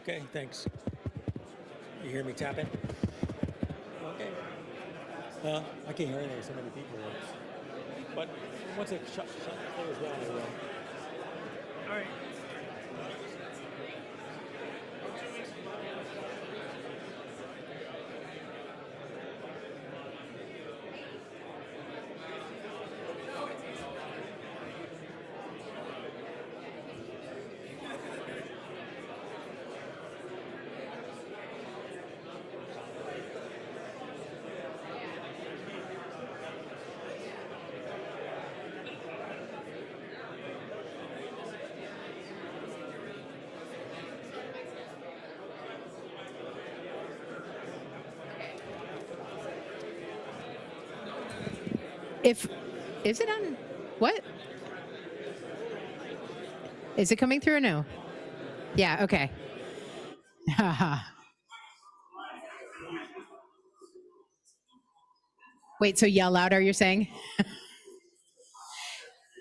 Okay, thanks. You hear me tapping? Okay. I can't hear anything. So many people. But once it clears down, I will. All right. Is it on? What? Is it coming through or no? Yeah, okay. Wait, so yell louder, you're saying?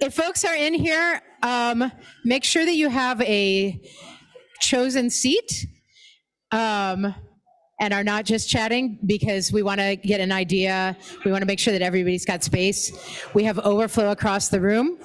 If folks are in here, make sure that you have a chosen seat and are not just chatting, because we want to get an idea. We want to make sure that everybody's got space. We have overflow across the room.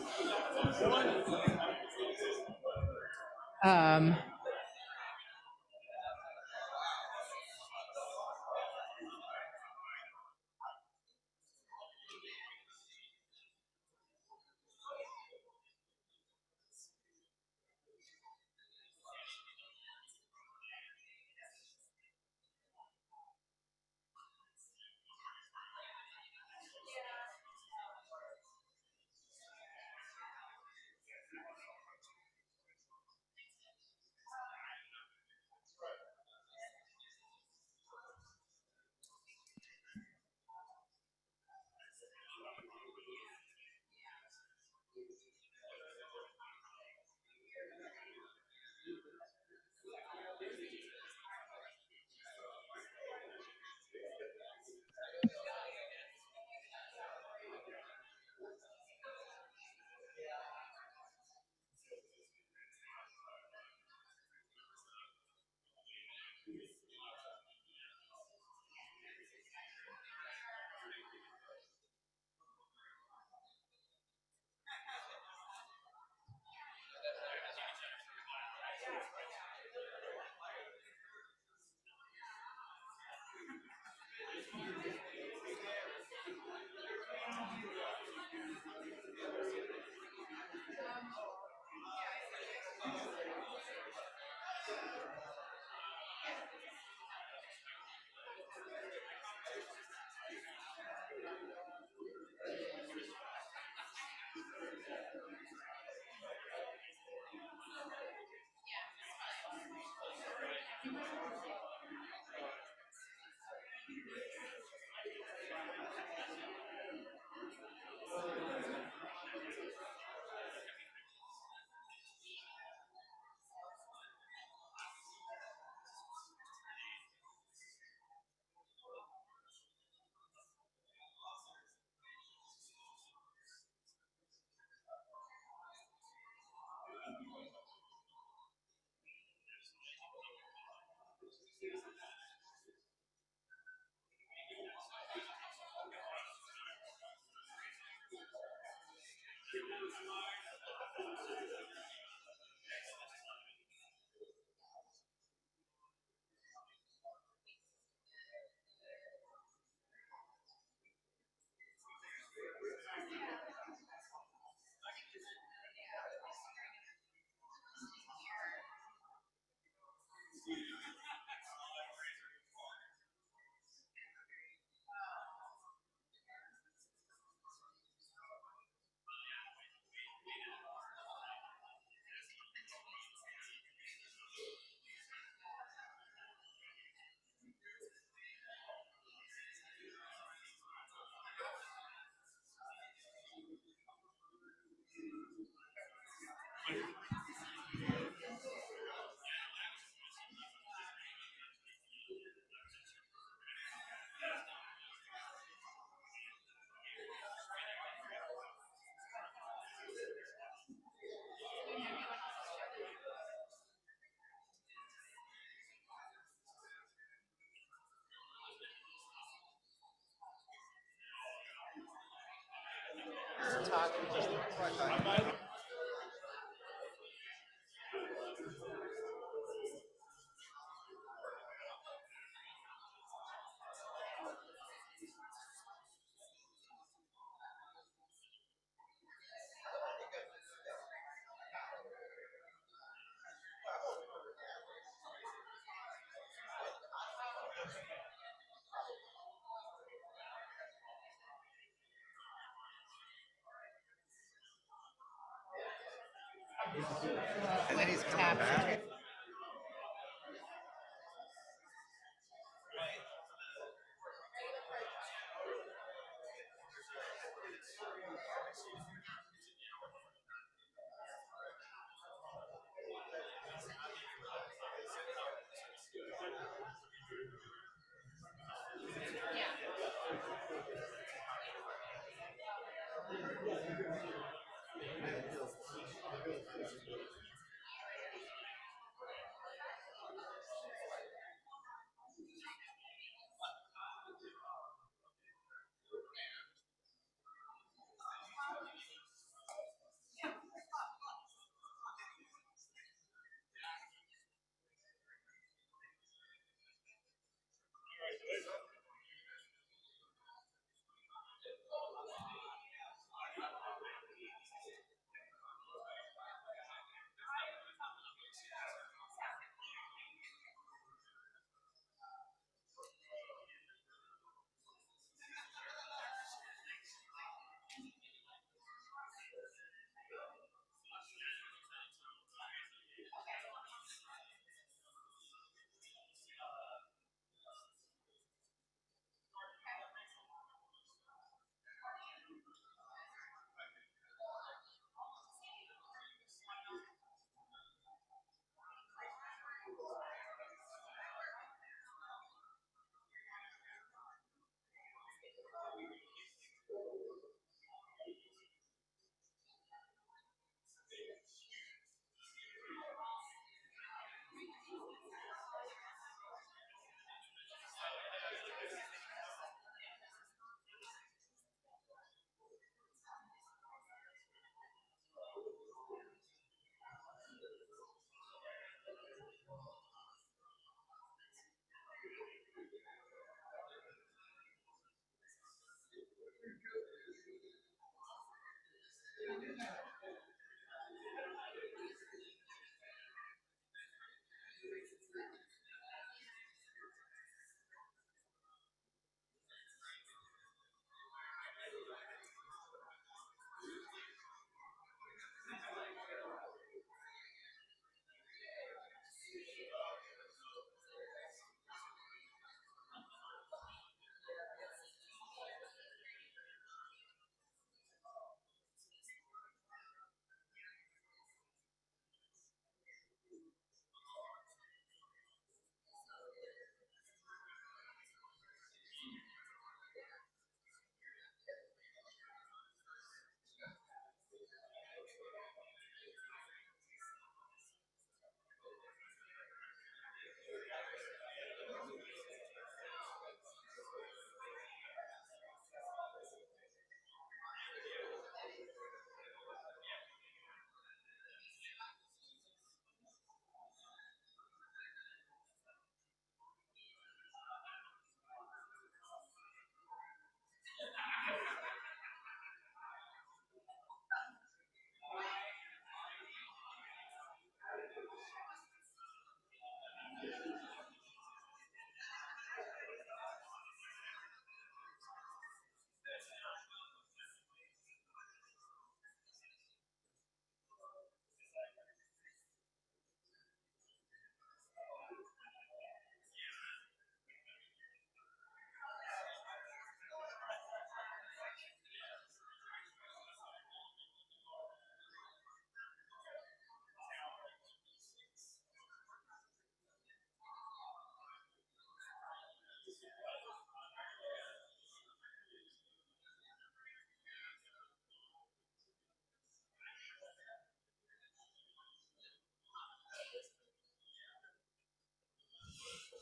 And then he's coming back.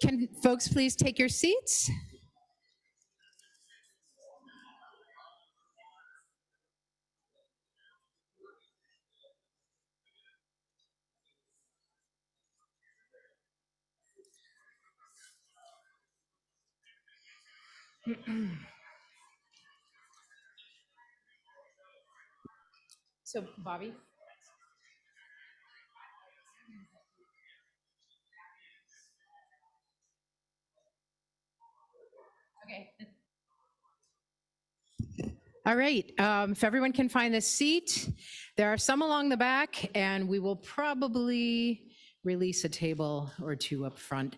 Can folks please take your seats? So, Bobby? Okay. All right. If everyone can find a seat, there are some along the back, and we will probably release a table or two up front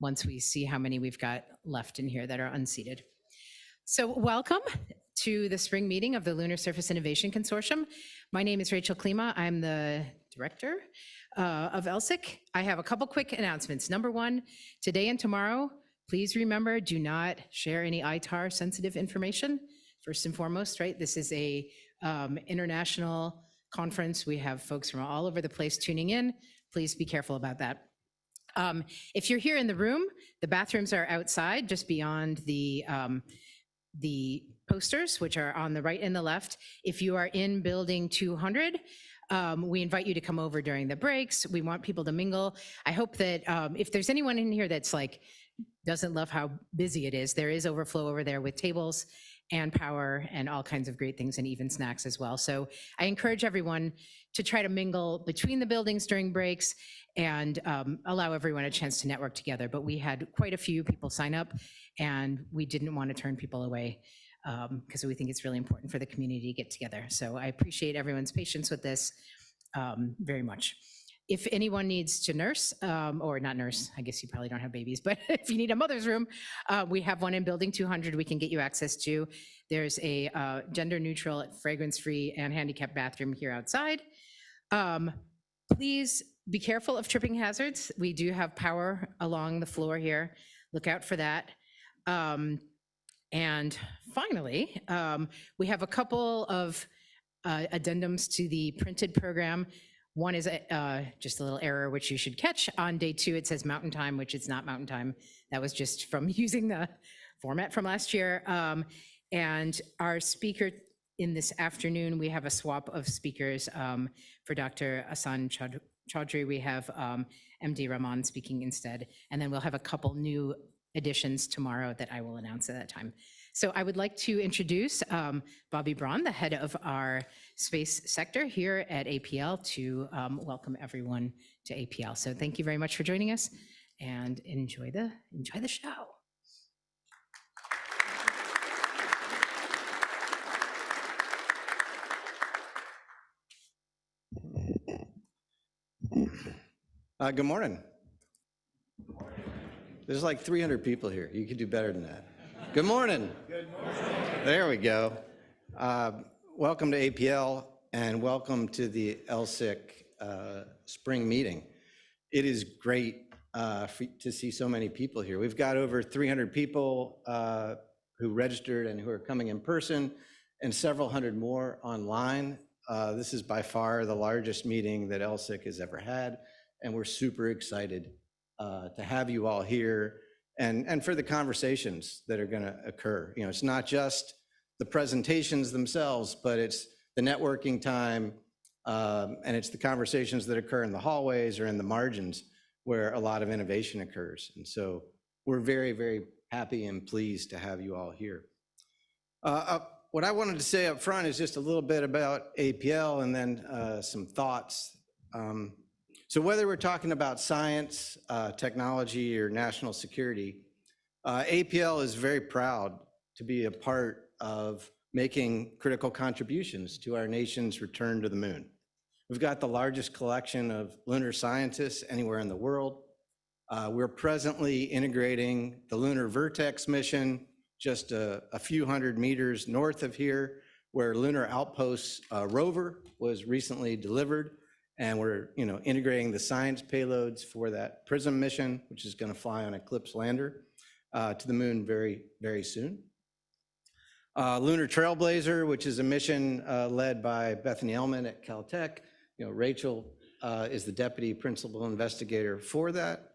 once we see how many we've got left in here that are unseated. So welcome to the spring meeting of the Lunar Surface Innovation Consortium. My name is Rachel Klima. I'm the director of LSIC. I have a couple quick announcements. Number one, today and tomorrow, please remember, do not share any ITAR sensitive information. First and foremost, right? This is a international conference. We have folks from all over the place tuning in. Please be careful about that. If you're here in the room, the bathrooms are outside, just beyond the posters, which are on the right and the left. If you are in building 200, we invite you to come over during the breaks. We want people to mingle. I hope that if there's anyone in here that's like, doesn't love how busy it is, there is overflow over there with tables and power and all kinds of great things and even snacks as well. So I encourage everyone to try to mingle between the buildings during breaks and allow everyone a chance to network together. But we had quite a few people sign up and we didn't want to turn people away because we think it's really important for the community to get together. So I appreciate everyone's patience with this very much. If anyone needs to nurse, or not nurse, I guess you probably don't have babies, but if you need a mother's room, we have one in building 200 we can get you access to. There's a gender neutral, fragrance-free and handicapped bathroom here outside. Please be careful of tripping hazards. We do have power along the floor here. Look out for that. And finally, we have a couple of addendums to the printed program. One is just a little error, which you should catch. On day 2, it says Mountain Time, which it's not Mountain Time. That was just from using the format from last year. And our speaker in this afternoon, we have a swap of speakers for Dr. Asan Chaudhry. We have MD Rahman speaking instead. And then we'll have a couple new additions tomorrow that I will announce at that time. So I would like to introduce Bobby Braun, the head of our space sector here at APL, to welcome everyone to APL. So thank you very much for joining us and enjoy the show. Good morning. There's like 300 people here. You could do better than that. Good morning. Good morning. There we go. Welcome to APL and welcome to the LSIC spring meeting. It is great to see so many people here. We've got over 300 people who registered and who are coming in person and several hundred more online. This is by far the largest meeting that LSIC has ever had, and we're super excited to have you all here and for the conversations that are going to occur. You know, it's not just the presentations themselves, but it's the networking time and it's the conversations that occur in the hallways or in the margins where a lot of innovation occurs. And so we're very, very happy and pleased to have you all here. What I wanted to say up front is just a little bit about APL and then some thoughts. So whether we're talking about science, technology, or national security, APL is very proud to be a part of making critical contributions to our nation's return to the moon. We've got the largest collection of lunar scientists anywhere in the world. We're presently integrating the Lunar Vertex mission just a few hundred meters north of here, where Lunar Outpost rover was recently delivered. And we're integrating the science payloads for that PRISM mission, which is going to fly on Eclipse lander to the moon very, very soon. Lunar Trailblazer, which is a mission led by Bethany Ellman at Caltech. Rachel is the deputy principal investigator for that.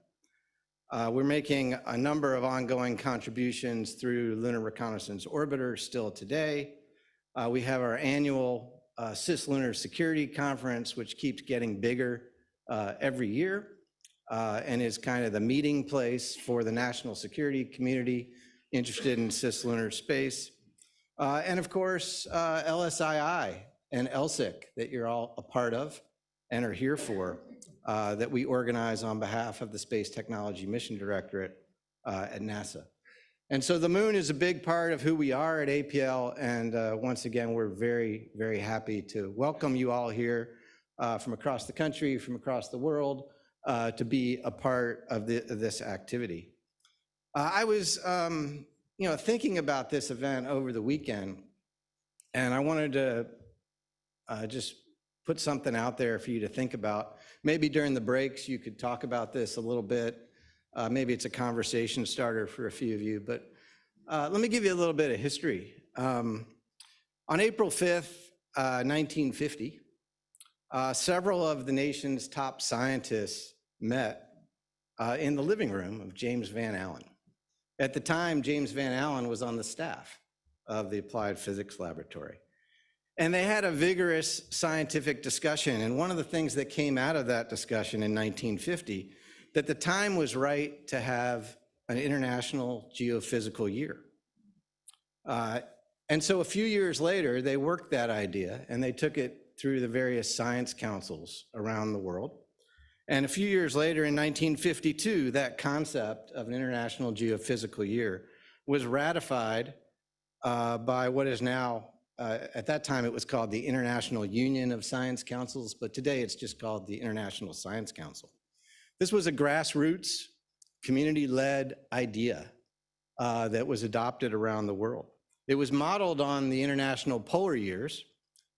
We're making a number of ongoing contributions through Lunar Reconnaissance Orbiter still today. We have our annual Cislunar Security Conference, which keeps getting bigger every year and is kind of the meeting place for the national security community interested in cislunar space. And of course, LSII and LSIC that you're all a part of and are here for, that we organize on behalf of the Space Technology Mission Directorate at NASA. And so the moon is a big part of who we are at APL. And once again, we're very, very happy to welcome you all here from across the country, from across the world, to be a part of this activity. I was thinking about this event over the weekend, and I wanted to just put something out there for you to think about. Maybe during the breaks, you could talk about this a little bit. Maybe it's a conversation starter for a few of you, but let me give you a little bit of history. On April 5th, 1950, several of the nation's top scientists met in the living room of James Van Allen. At the time, James Van Allen was on the staff of the Applied Physics Laboratory. And they had a vigorous scientific discussion. And one of the things that came out of that discussion in 1950, that the time was right to have an international geophysical year. And so a few years later, they worked that idea and they took it through the various science councils around the world. And a few years later, in 1952, that concept of an international geophysical year was ratified by what is now, at that time it was called the International Union of Science Councils, but today it's just called the International Science Council. This was a grassroots, community-led idea that was adopted around the world. It was modeled on the International Polar Years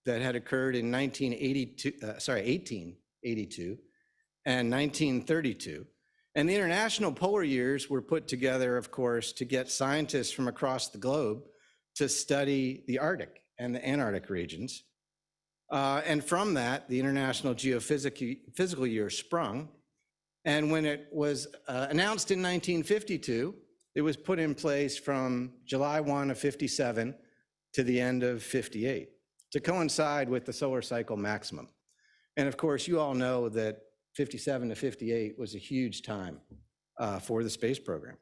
that had occurred in 1882 and 1932. And the International Polar Years were put together, of course, to get scientists from across the globe to study the Arctic and the Antarctic regions. And from that, the International Geophysical Year sprung. And when it was announced in 1952, it was put in place from July 1 of 57 to the end of 58 to coincide with the solar cycle maximum. And of course, you all know that 57 to 58 was a huge time for the space program.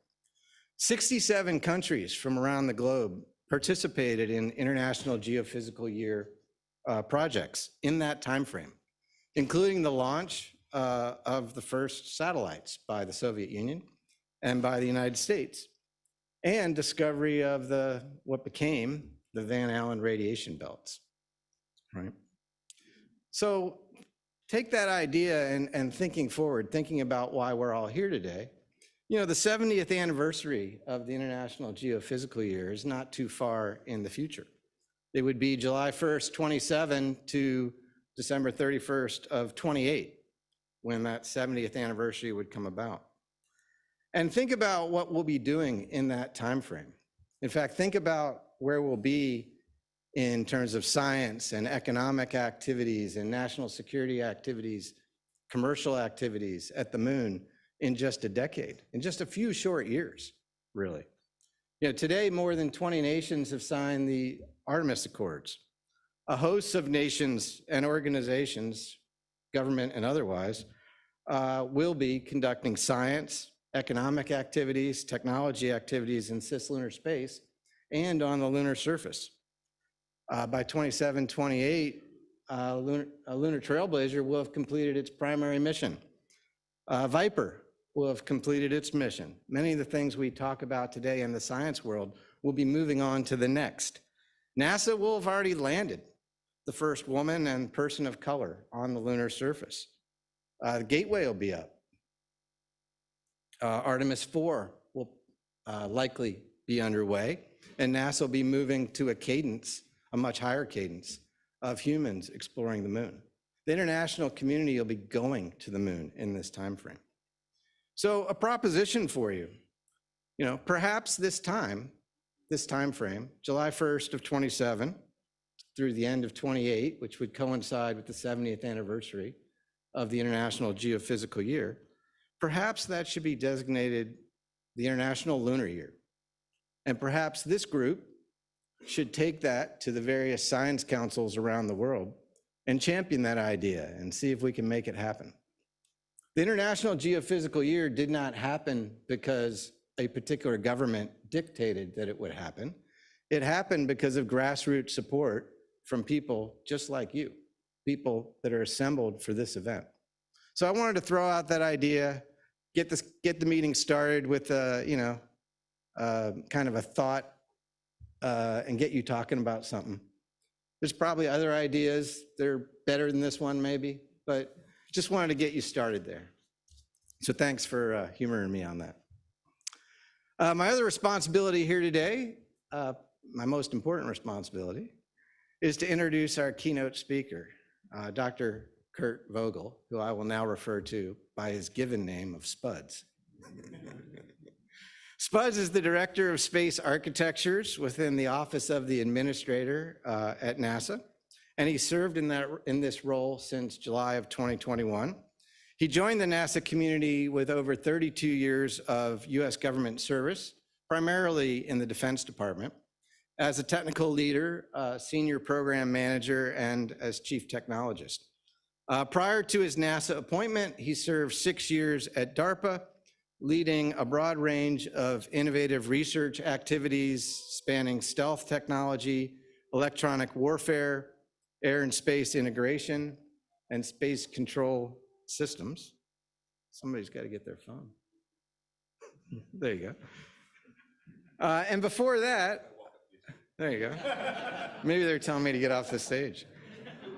67 countries from around the globe participated in International Geophysical Year projects in that time frame, including the launch of the first satellites by the Soviet Union and by the United States, and discovery of what became the Van Allen radiation belts, right? So take that idea and thinking forward, thinking about why we're all here today. You know, the 70th anniversary of the International Geophysical Year is not too far in the future. It would be July 1st, 27 to December 31st of 28, when that 70th anniversary would come about. And think about what we'll be doing in that time frame. In fact, think about where we'll be in terms of science and economic activities and national security activities, commercial activities at the moon in just a decade, in just a few short years, really. You know, today, more than 20 nations have signed the Artemis Accords. A host of nations and organizations, government and otherwise, will be conducting science, economic activities, technology activities in cislunar space and on the lunar surface. By 27, 28, a lunar trailblazer will have completed its primary mission. Viper will have completed its mission. Many of the things we talk about today in the science world will be moving on to the next. NASA will have already landed the first woman and person of color on the lunar surface. The Gateway will be up. Artemis 4 will likely be underway, and NASA will be moving to a cadence, a much higher cadence of humans exploring the moon. The international community will be going to the moon in this time frame. So a proposition for you, you know, perhaps this time frame, July 1st of 27 through the end of 28, which would coincide with the 70th anniversary of the International Geophysical Year, perhaps that should be designated the International Lunar Year. And perhaps this group should take that to the various science councils around the world and champion that idea and see if we can make it happen. The International Geophysical Year did not happen because a particular government dictated that it would happen. It happened because of grassroots support from people just like you, people that are assembled for this event. So I wanted to throw out that idea, get the meeting started with kind of a thought, and get you talking about something. There's probably other ideas that are better than this one maybe, but just wanted to get you started there. So thanks for humoring me on that. My other responsibility here today, my most important responsibility, is to introduce our keynote speaker, Dr. Kurt Vogel, who I will now refer to by his given name of Spuds. Spuds is the Director of Space Architectures within the Office of the Administrator at NASA, and he served in this role since July of 2021. He joined the NASA community with over 32 years of US government service, primarily in the Defense Department, as a technical leader, senior program manager, and as chief technologist. Prior to his NASA appointment, he served 6 years at DARPA, leading a broad range of innovative research activities spanning stealth technology, electronic warfare, air and space integration, and space control systems. Somebody's got to get their phone. There you go. And before that, there you go. Maybe they're telling me to get off the stage.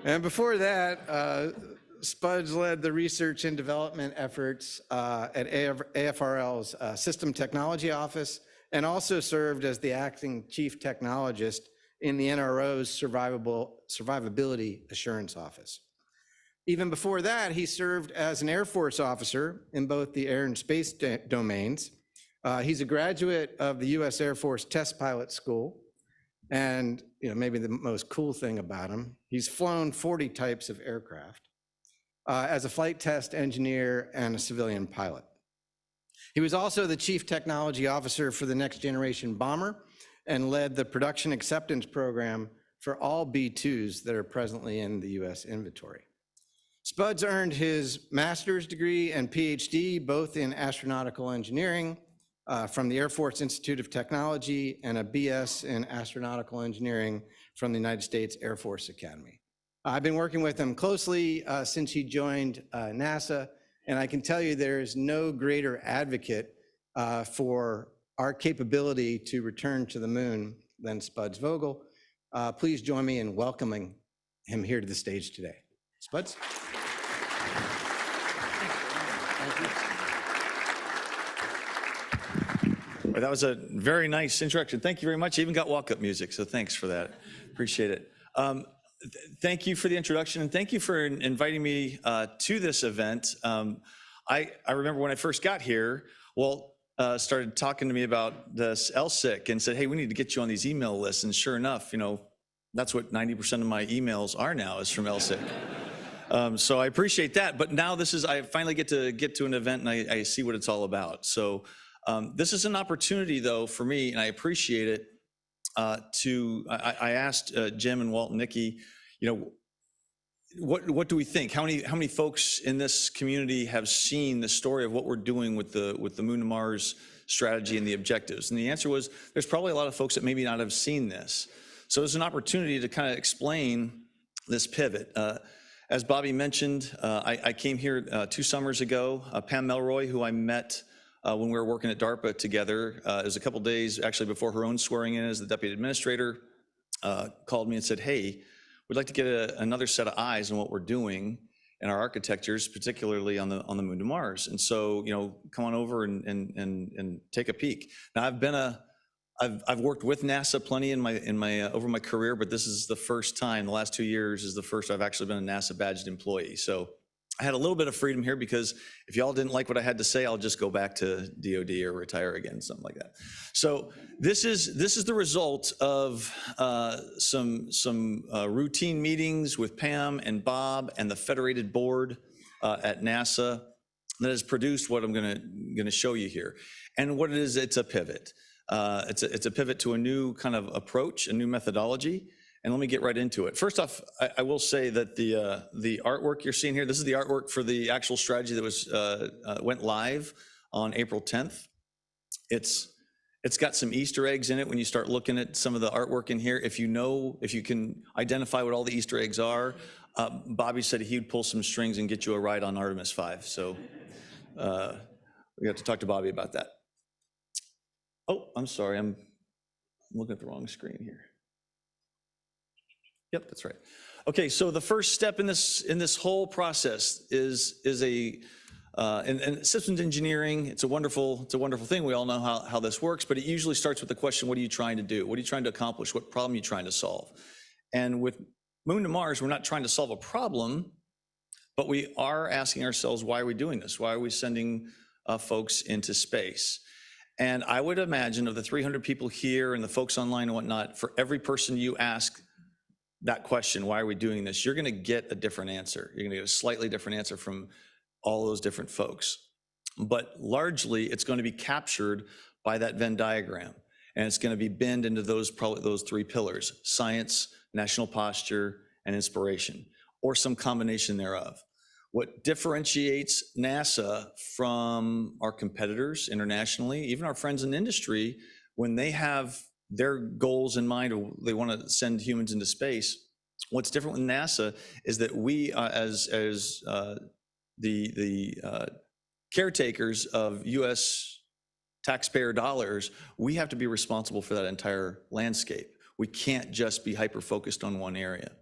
And before that, Spuds led the research and development efforts at AFRL's System Technology Office, and also served as the acting chief technologist in the NRO's Survivability Assurance Office. Even before that, he served as an Air Force officer in both the air and space domains. He's a graduate of the US Air Force Test Pilot School. And maybe the most cool thing about him, he's flown 40 types of aircraft as a flight test engineer and a civilian pilot. He was also the chief technology officer for the Next Generation Bomber and led the production acceptance program for all B-2s that are presently in the US inventory. Spuds earned his master's degree and PhD both in astronautical engineering from the Air Force Institute of Technology and a BS in astronautical engineering from the United States Air Force Academy. I've been working with him closely since he joined NASA, and I can tell you there is no greater advocate for our capability to return to the moon than Spuds Vogel. Please join me in welcoming him here to the stage today. Spuds? Well, that was a very nice introduction. Thank you very much. I even got walk-up music, so thanks for that. Appreciate it. Thank you for the introduction, and thank you for inviting me to this event. I remember when I first got here, Walt started talking to me about this LSIC and said, hey, we need to get you on these email lists. And sure enough, that's what 90% of my emails are now, is from LSIC. So I appreciate that. But now I finally get to an event and I see what it's all about. So this is an opportunity, though, for me, and I appreciate it. I asked Jim and Walt and Nikki, what do we think? How many folks in this community have seen the story of what we're doing with the Moon to Mars strategy and the objectives? And the answer was, there's probably a lot of folks that maybe not have seen this. So it's an opportunity to kind of explain this pivot. As Bobby mentioned, I came here 2 summers ago. Pam Melroy, who I met when we were working at DARPA together, it was a couple days actually before her own swearing in as the deputy administrator, called me and said, hey, we'd like to get another set of eyes on what we're doing in our architectures, particularly on the Moon to Mars. And so, come on over and take a peek. Now, I've worked with NASA plenty in my over my career, but this is the first time, the last 2 years is the first I've actually been a NASA badged employee. So I had a little bit of freedom here, because if y'all didn't like what I had to say, I'll just go back to DOD or retire again, something like that. So this is the result of some routine meetings with Pam and Bob and the Federated Board at NASA that has produced what I'm gonna show you here. And what it is, it's a pivot. It's a pivot to a new kind of approach, a new methodology. And let me get right into it. First off, I will say that the artwork you're seeing here, this is the artwork for the actual strategy that went live on April 10th. It's got some Easter eggs in it when you start looking at some of the artwork in here. If you can identify what all the Easter eggs are, Bobby said he would pull some strings and get you a ride on Artemis 5. So we have to talk to Bobby about that. Oh, I'm sorry, I'm looking at the wrong screen here. Yep, that's right. Okay, so the first step in this whole process is and systems engineering. It's a wonderful thing. We all know how this works, but it usually starts with the question: what are you trying to do? What are you trying to accomplish? What problem are you trying to solve? And with Moon to Mars, we're not trying to solve a problem, but we are asking ourselves, why are we doing this? Why are we sending folks into space? And I would imagine of the 300 people here and the folks online and whatnot, for every person you ask that question, why are we doing this, you're going to get a different answer. You're going to get a slightly different answer from all those different folks. But largely, it's going to be captured by that Venn diagram. And it's going to be binned into probably those three pillars: science, national posture, and inspiration, or some combination thereof. What differentiates NASA from our competitors internationally, even our friends in industry, when they have their goals in mind, or they want to send humans into space, what's different with NASA is that we, as the caretakers of U.S. taxpayer dollars, we have to be responsible for that entire landscape. We can't just be hyper-focused on one area.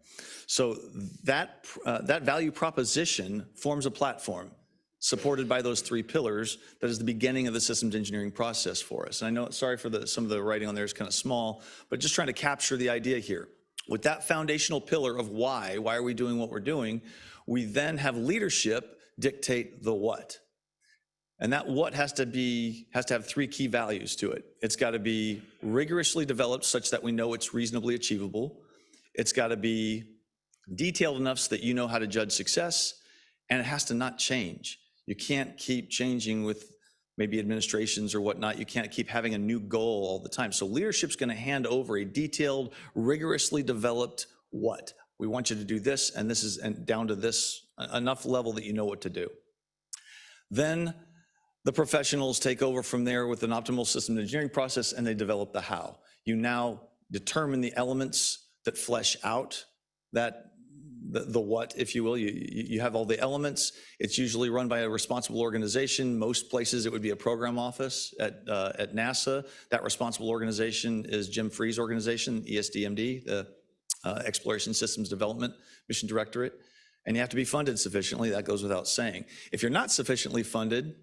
So that value proposition forms a platform supported by those three pillars that is the beginning of the systems engineering process for us. And I know, sorry for some of the writing on there is kind of small, but just trying to capture the idea here. With that foundational pillar of why are we doing what we're doing, we then have leadership dictate the what. And that what has to have three key values to it. It's got to be rigorously developed such that we know it's reasonably achievable. It's got to be detailed enough so that you know how to judge success, and it has to not change. You can't keep changing with maybe administrations or whatnot. You can't keep having a new goal all the time. So leadership's going to hand over a detailed, rigorously developed what. We want you to do this, and this is and down to this, enough level that you know what to do. Then the professionals take over from there with an optimal systems engineering process, and they develop the how. You now determine the elements that flesh out the what, if you will. You have all the elements. It's usually run by a responsible organization. Most places it would be a program office. At NASA, that responsible organization is Jim Free's organization, ESDMD, the Exploration Systems Development Mission Directorate. And you have to be funded sufficiently. That goes without saying. If you're not sufficiently funded,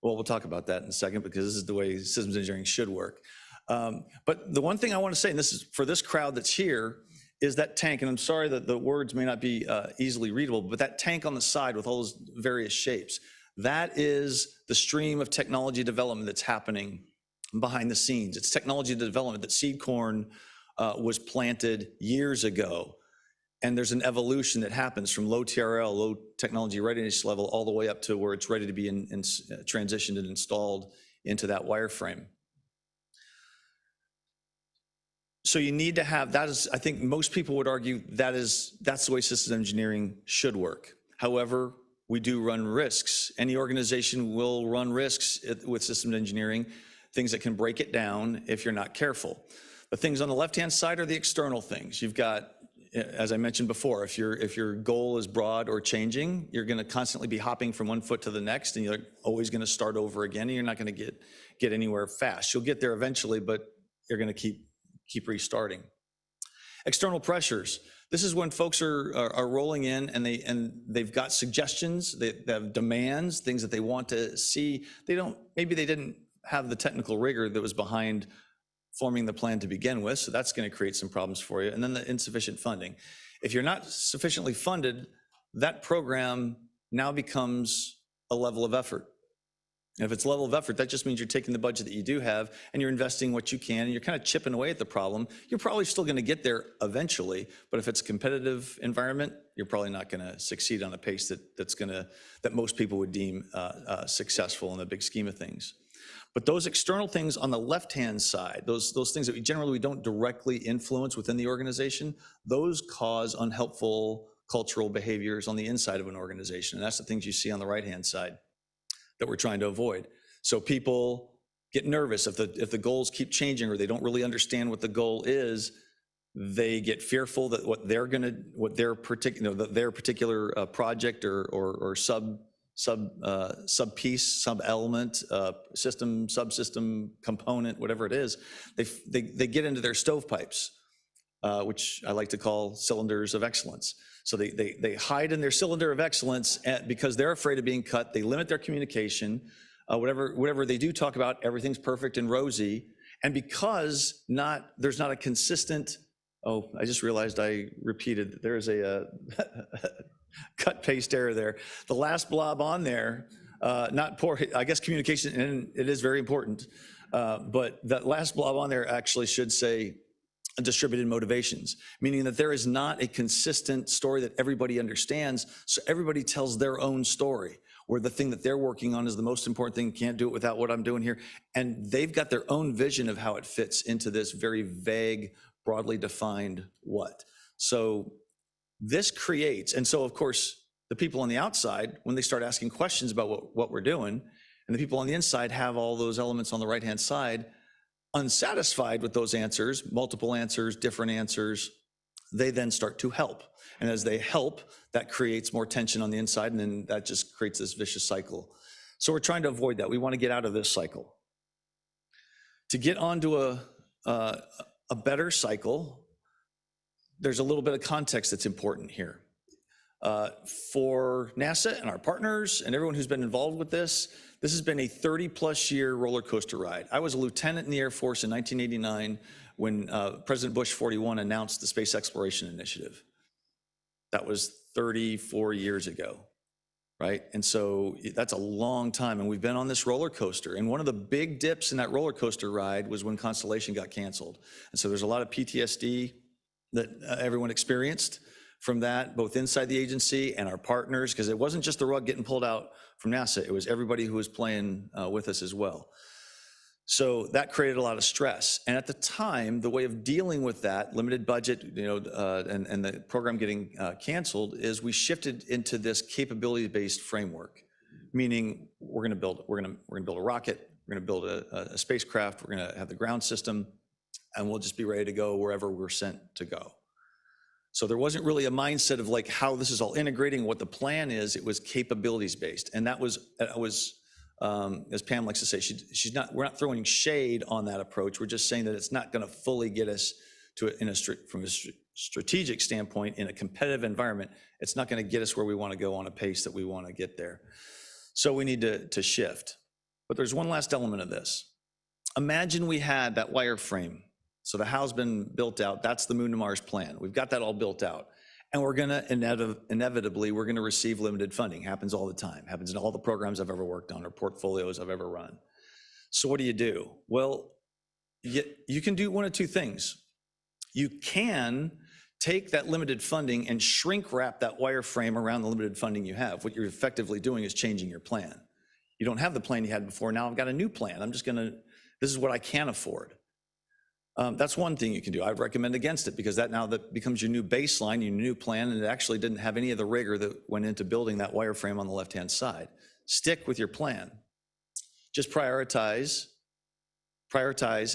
well, we'll talk about that in a second, because this is the way systems engineering should work. But the one thing I want to say, and this is for this crowd that's here, is that tank, and I'm sorry that the words may not be easily readable, but that tank on the side with all those various shapes, that is the stream of technology development that's happening behind the scenes. It's technology development that seed corn was planted years ago. And there's an evolution that happens from low TRL, low technology readiness level, all the way up to where it's ready to be transitioned and installed into that wireframe. So you need to have, that is, I think most people would argue that's the way systems engineering should work. However, we do run risks. Any organization will run risks with systems engineering, things that can break it down if you're not careful. The things on the left-hand side are the external things. You've got, as I mentioned before, if your goal is broad or changing, you're going to constantly be hopping from one foot to the next, and you're always going to start over again, and you're not going to get anywhere fast. You'll get there eventually, but you're going to keep restarting. External pressures. This is when folks are rolling in and they've got suggestions, they have demands, things that they want to see. Maybe they didn't have the technical rigor that was behind forming the plan to begin with, so that's going to create some problems for you. And then the insufficient funding. If you're not sufficiently funded, that program now becomes a level of effort. And if it's level of effort, that just means you're taking the budget that you do have and you're investing what you can, and you're kind of chipping away at the problem. You're probably still going to get there eventually, but if it's a competitive environment, you're probably not going to succeed on a pace that most people would deem successful in the big scheme of things. But those external things on the left-hand side, those things that we don't directly influence within the organization, those cause unhelpful cultural behaviors on the inside of an organization. And that's the things you see on the right-hand side that we're trying to avoid. So people get nervous if the goals keep changing or they don't really understand what the goal is. They get fearful that their particular project or sub piece, sub element, system, subsystem, component, whatever it is, they get into their stovepipes, which I like to call cylinders of excellence. So they hide in their cylinder of excellence because they're afraid of being cut. They limit their communication. Whatever they do talk about, everything's perfect and rosy. And because there's not a consistent, oh, I just realized I repeated, there's a cut paste error there. The last blob on there, not poor, I guess communication, and it is very important, but that last blob on there actually should say distributed motivations, meaning that there is not a consistent story that everybody understands, so everybody tells their own story, where the thing that they're working on is the most important thing, can't do it without what I'm doing here, and they've got their own vision of how it fits into this very vague, broadly defined what. So this creates, and so of course, the people on the outside, when they start asking questions about what we're doing, and the people on the inside have all those elements on the right-hand side, unsatisfied with those answers, multiple answers, different answers, they then start to help. And as they help, that creates more tension on the inside, and then that just creates this vicious cycle. So we're trying to avoid that. We want to get out of this cycle. To get onto a better cycle, there's a little bit of context that's important here. For NASA and our partners and everyone who's been involved with this has been a 30-plus year roller coaster ride. I was a lieutenant in the Air Force in 1989 when President Bush 41 announced the Space Exploration Initiative. That was 34 years ago, right? And so that's a long time, and we've been on this roller coaster. And one of the big dips in that roller coaster ride was when Constellation got canceled. And so there's a lot of PTSD that everyone experienced from that, both inside the agency and our partners, because it wasn't just the rug getting pulled out from NASA, it was everybody who was playing with us as well. So that created a lot of stress. And at the time, the way of dealing with that, limited budget, and the program getting canceled, is we shifted into this capability-based framework, meaning we're going to build a rocket, we're going to build a spacecraft, we're going to have the ground system, and we'll just be ready to go wherever we're sent to go. So there wasn't really a mindset of like how this is all integrating, what the plan is. It was capabilities based, and that was as Pam likes to say, we're not throwing shade on that approach. We're just saying that it's not going to fully get us to from a strategic standpoint in a competitive environment. It's not going to get us where we want to go on a pace that we want to get there. So we need to shift. But there's one last element of this. Imagine we had that wireframe. So the how's been built out. That's the Moon to Mars plan. We've got that all built out. And we're going to inevitably, we're going to receive limited funding. Happens all the time. Happens in all the programs I've ever worked on or portfolios I've ever run. So what do? Well, you can do one of two things. You can take that limited funding and shrink wrap that wireframe around the limited funding you have. What you're effectively doing is changing your plan. You don't have the plan you had before. Now I've got a new plan. This is what I can afford. That's one thing you can do. I'd recommend against it because that becomes your new baseline, your new plan, and it actually didn't have any of the rigor that went into building that wireframe on the left-hand side. Stick with your plan. Just prioritize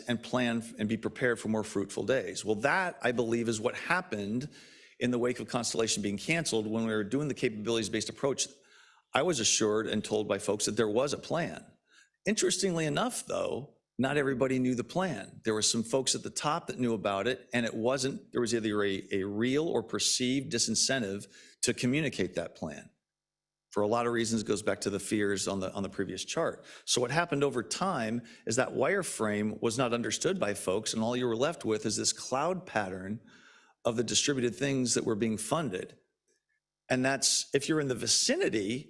and plan and be prepared for more fruitful days. Well, that, I believe, is what happened in the wake of Constellation being canceled. When we were doing the capabilities-based approach, I was assured and told by folks that there was a plan. Interestingly enough, though, not everybody knew the plan. There were some folks at the top that knew about it, and there was either a real or perceived disincentive to communicate that plan. For a lot of reasons, it goes back to the fears on the previous chart. So what happened over time is that wireframe was not understood by folks, and all you were left with is this cloud pattern of the distributed things that were being funded. And that's, if you're in the vicinity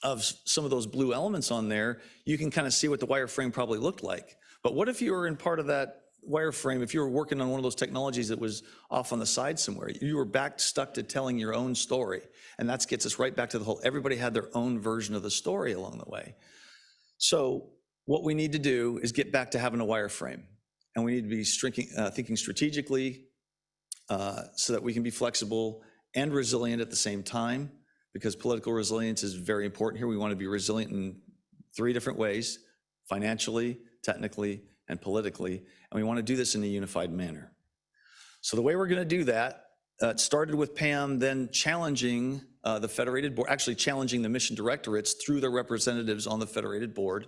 of some of those blue elements on there, you can kind of see what the wireframe probably looked like. But what if you were in part of that wireframe, if you were working on one of those technologies that was off on the side somewhere, you were stuck to telling your own story. And that gets us right back to the whole, everybody had their own version of the story along the way. So what we need to do is get back to having a wireframe. And we need to be thinking strategically so that we can be flexible and resilient at the same time, because political resilience is very important here. We want to be resilient in 3 different ways: financially, technically, and politically, and we want to do this in a unified manner. So the way we're going to do that, it started with Pam then challenging the Federated Board, actually challenging the mission directorates through their representatives on the Federated Board.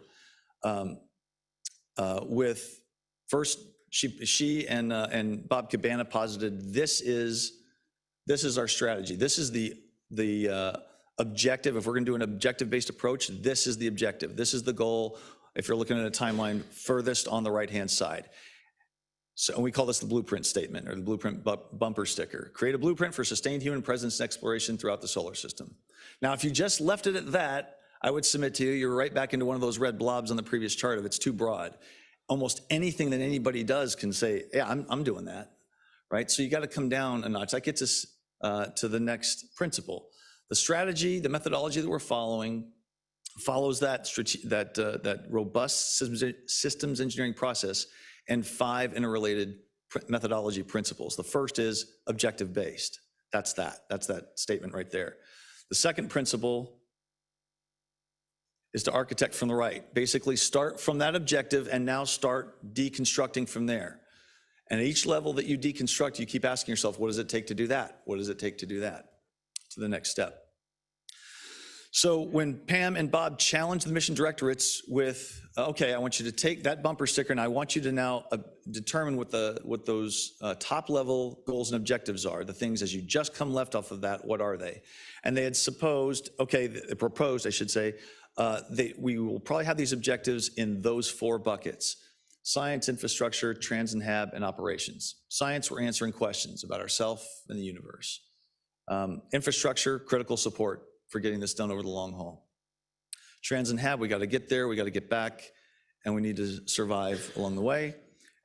With first, she and Bob Cabana posited this is our strategy. This is the objective. If we're going to do an objective-based approach, this is the objective. This is the goal. If you're looking at a timeline, furthest on the right-hand side. So and we call this the blueprint statement, or the blueprint bumper sticker. Create a blueprint for sustained human presence and exploration throughout the solar system. Now, if you just left it at that, I would submit to you, you're right back into one of those red blobs on the previous chart if it's too broad. Almost anything that anybody does can say, yeah, I'm doing that, right? So you got to come down a notch. That gets us to the next principle. The strategy, the methodology that we're following follows that robust systems engineering process and 5 interrelated methodology principles. The first is objective-based. That's that statement right there. The second principle is to architect from the right. Basically start from that objective and now start deconstructing from there. And at each level that you deconstruct, you keep asking yourself, what does it take to do that? What does it take to do that? To the next step. So when Pam and Bob challenged the mission directorates with, okay, I want you to take that bumper sticker and I want you to now determine what those top level goals and objectives are, the things as you just come left off of that, what are they? And they had proposed, I should say, we will probably have these objectives in those 4 buckets: science, infrastructure, trans and hab, and operations. Science, we're answering questions about ourselves and the universe. Infrastructure, critical support for getting this done over the long haul. Trans and hab, we got to get there, we got to get back, and we need to survive along the way.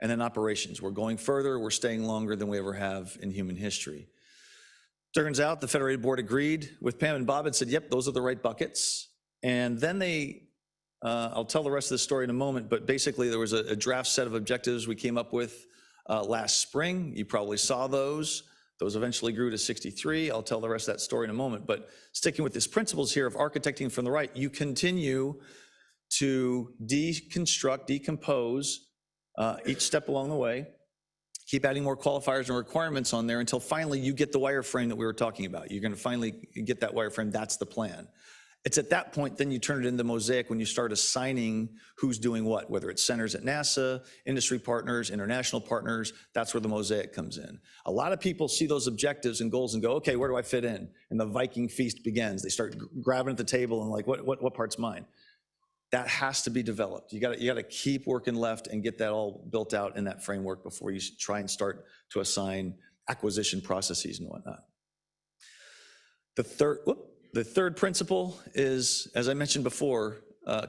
And then operations, we're going further, we're staying longer than we ever have in human history. Turns out the Federated Board agreed with Pam and Bob and said, yep, those are the right buckets. And then I'll tell the rest of the story in a moment, but basically there was a draft set of objectives we came up with last spring. You probably saw those. Those eventually grew to 63. I'll tell the rest of that story in a moment, but sticking with these principles here of architecting from the right, you continue to deconstruct, decompose each step along the way, keep adding more qualifiers and requirements on there until finally you get the wireframe that we were talking about. You're going to finally get that wireframe. That's the plan. It's at that point, then you turn it into mosaic when you start assigning who's doing what, whether it's centers at NASA, industry partners, international partners. That's where the mosaic comes in. A lot of people see those objectives and goals and go, okay, where do I fit in? And the Viking feast begins. They start grabbing at the table and like, what part's mine? That has to be developed. You got to keep working left and get that all built out in that framework before you try and start to assign acquisition processes and whatnot. The third principle is, as I mentioned before,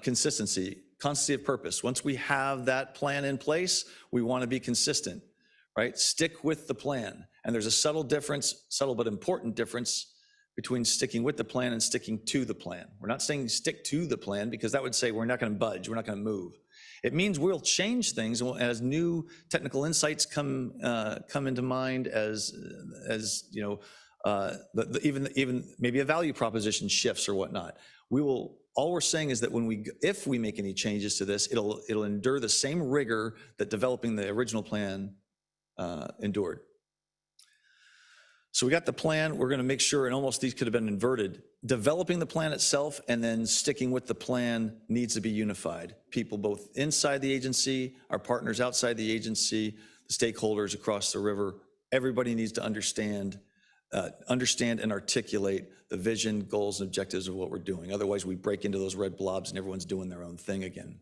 consistency of purpose. Once we have that plan in place, we want to be consistent, right? Stick with the plan. And there's a subtle but important difference between sticking with the plan and sticking to the plan. We're not saying stick to the plan because that would say we're not going to budge, we're not going to move. It means we'll change things as new technical insights come into mind, as you know, even maybe a value proposition shifts or whatnot. All we're saying is that if we make any changes to this, it'll endure the same rigor that developing the original plan endured. So we got the plan. We're going to make sure, and almost these could have been inverted. Developing the plan itself and then sticking with the plan needs to be unified. People both inside the agency, our partners outside the agency, the stakeholders across the river, everybody needs to understand and articulate the vision, goals, and objectives of what we're doing. Otherwise, we break into those red blobs and everyone's doing their own thing again.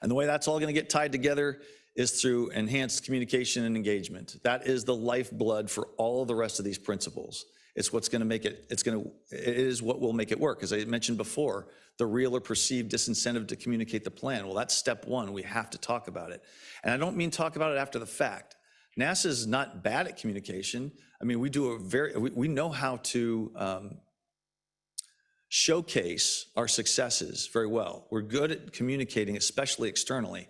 And the way that's all going to get tied together is through enhanced communication and engagement. That is the lifeblood for all of the rest of these principles. It's what's going to make it, it is what will make it work. As I mentioned before, the real or perceived disincentive to communicate the plan. Well, that's step one. We have to talk about it. And I don't mean talk about it after the fact. NASA is not bad at communication. I mean, we know how to showcase our successes very well. We're good at communicating, especially externally.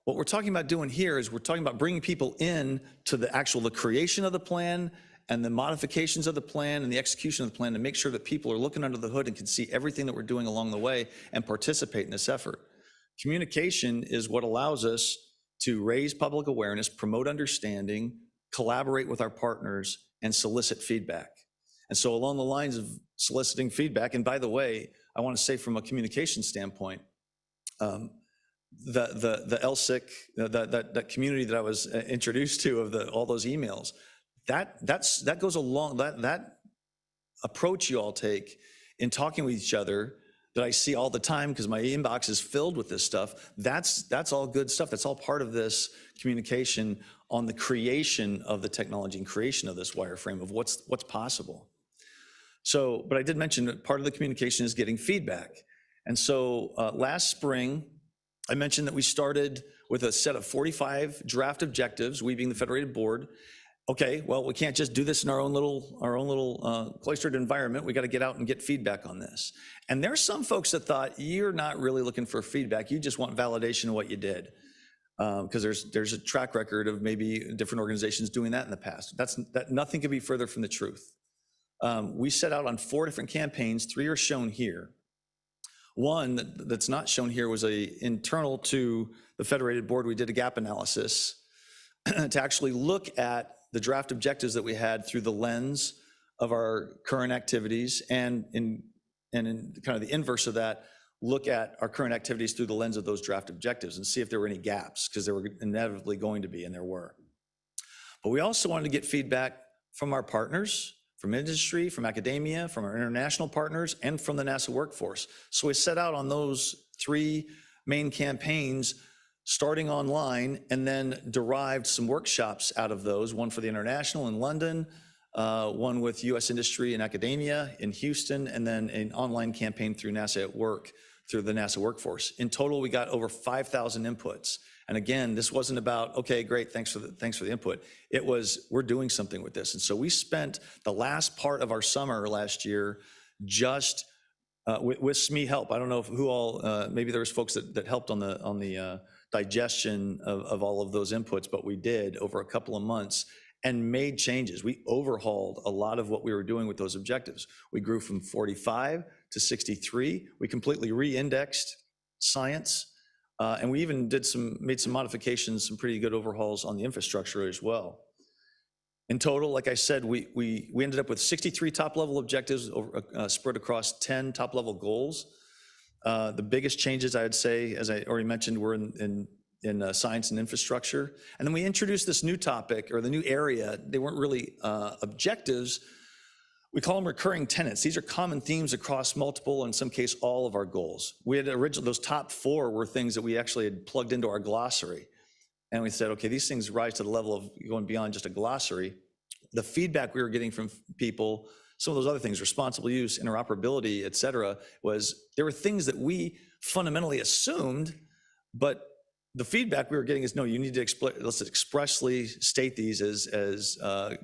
What we're talking about doing here is we're talking about bringing people in to the creation of the plan and the modifications of the plan and the execution of the plan to make sure that people are looking under the hood and can see everything that we're doing along the way and participate in this effort. Communication is what allows us to raise public awareness, promote understanding, collaborate with our partners, and solicit feedback. And so along the lines of soliciting feedback, and by the way, I want to say from a communication standpoint, the LSIC, that community that I was introduced to of all those emails, that goes along, that approach you all take in talking with each other that I see all the time because my inbox is filled with this stuff. That's all good stuff. That's all part of this communication on the creation of the technology and creation of this wireframe of what's possible. So, but I did mention that part of the communication is getting feedback. And so last spring, I mentioned that we started with a set of 45 draft objectives, we being the federated board. Okay, well, we can't just do this in our own little cloistered environment. We got to get out and get feedback on this. And there's some folks that thought you're not really looking for feedback. You just want validation of what you did. Because there's a track record of maybe different organizations doing that in the past. Nothing could be further from the truth. We set out on 4 different campaigns. 3 are shown here. One that's not shown here was internal to the federated board. We did a gap analysis to actually look at the draft objectives that we had through the lens of our current activities, and in kind of the inverse of that, look at our current activities through the lens of those draft objectives and see if there were any gaps, because there were inevitably going to be, and there were. But we also wanted to get feedback from our partners, from industry, from academia, from our international partners, and from the NASA workforce. So we set out on those 3 main campaigns, starting online, and then derived some workshops out of those, one for the international in London, one with US industry and academia in Houston, and then an online campaign through NASA at Work, through the NASA workforce. In total, we got over 5,000 inputs. And again, this wasn't about, okay, great, thanks for the input. It was, we're doing something with this. And so we spent the last part of our summer last year just with SME help. I don't know who all, maybe there was folks that helped on the digestion of all of those inputs, but we did over a couple of months and made changes. We overhauled a lot of what we were doing with those objectives. We grew from 45 to 63. We completely re-indexed science. And we even made some modifications, some pretty good overhauls on the infrastructure as well. In total, like I said, we ended up with 63 top-level objectives spread across 10 top-level goals. The biggest changes, I would say, as I already mentioned, were in science and infrastructure. And then we introduced this new topic, or the new area. They weren't really objectives. We call them recurring tenets. These are common themes across multiple, in some case, all of our goals. We had those top 4 were things that we actually had plugged into our glossary. And we said, okay, these things rise to the level of going beyond just a glossary. The feedback we were getting from people, some of those other things, responsible use, interoperability, et cetera, there were things that we fundamentally assumed, but the feedback we were getting is, no, you need to let's expressly state these as a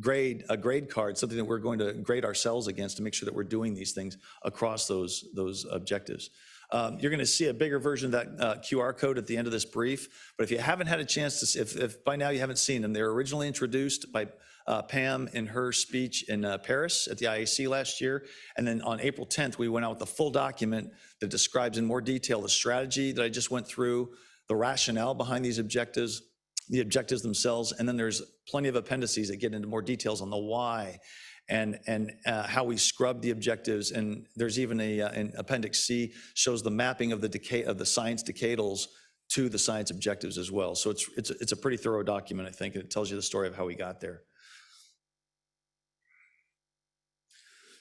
grade card, something that we're going to grade ourselves against to make sure that we're doing these things across those objectives. You're going to see a bigger version of that QR code at the end of this brief, but if you haven't had a chance to see, if by now you haven't seen them, they were originally introduced by Pam in her speech in Paris at the IAC last year. And then on April 10th, we went out with a full document that describes in more detail the strategy that I just went through, the rationale behind these objectives, the objectives themselves, and then there's plenty of appendices that get into more details on the why and how we scrub the objectives. And there's even an Appendix C shows the mapping of the science decadals to the science objectives as well. So it's a pretty thorough document, I think, and it tells you the story of how we got there.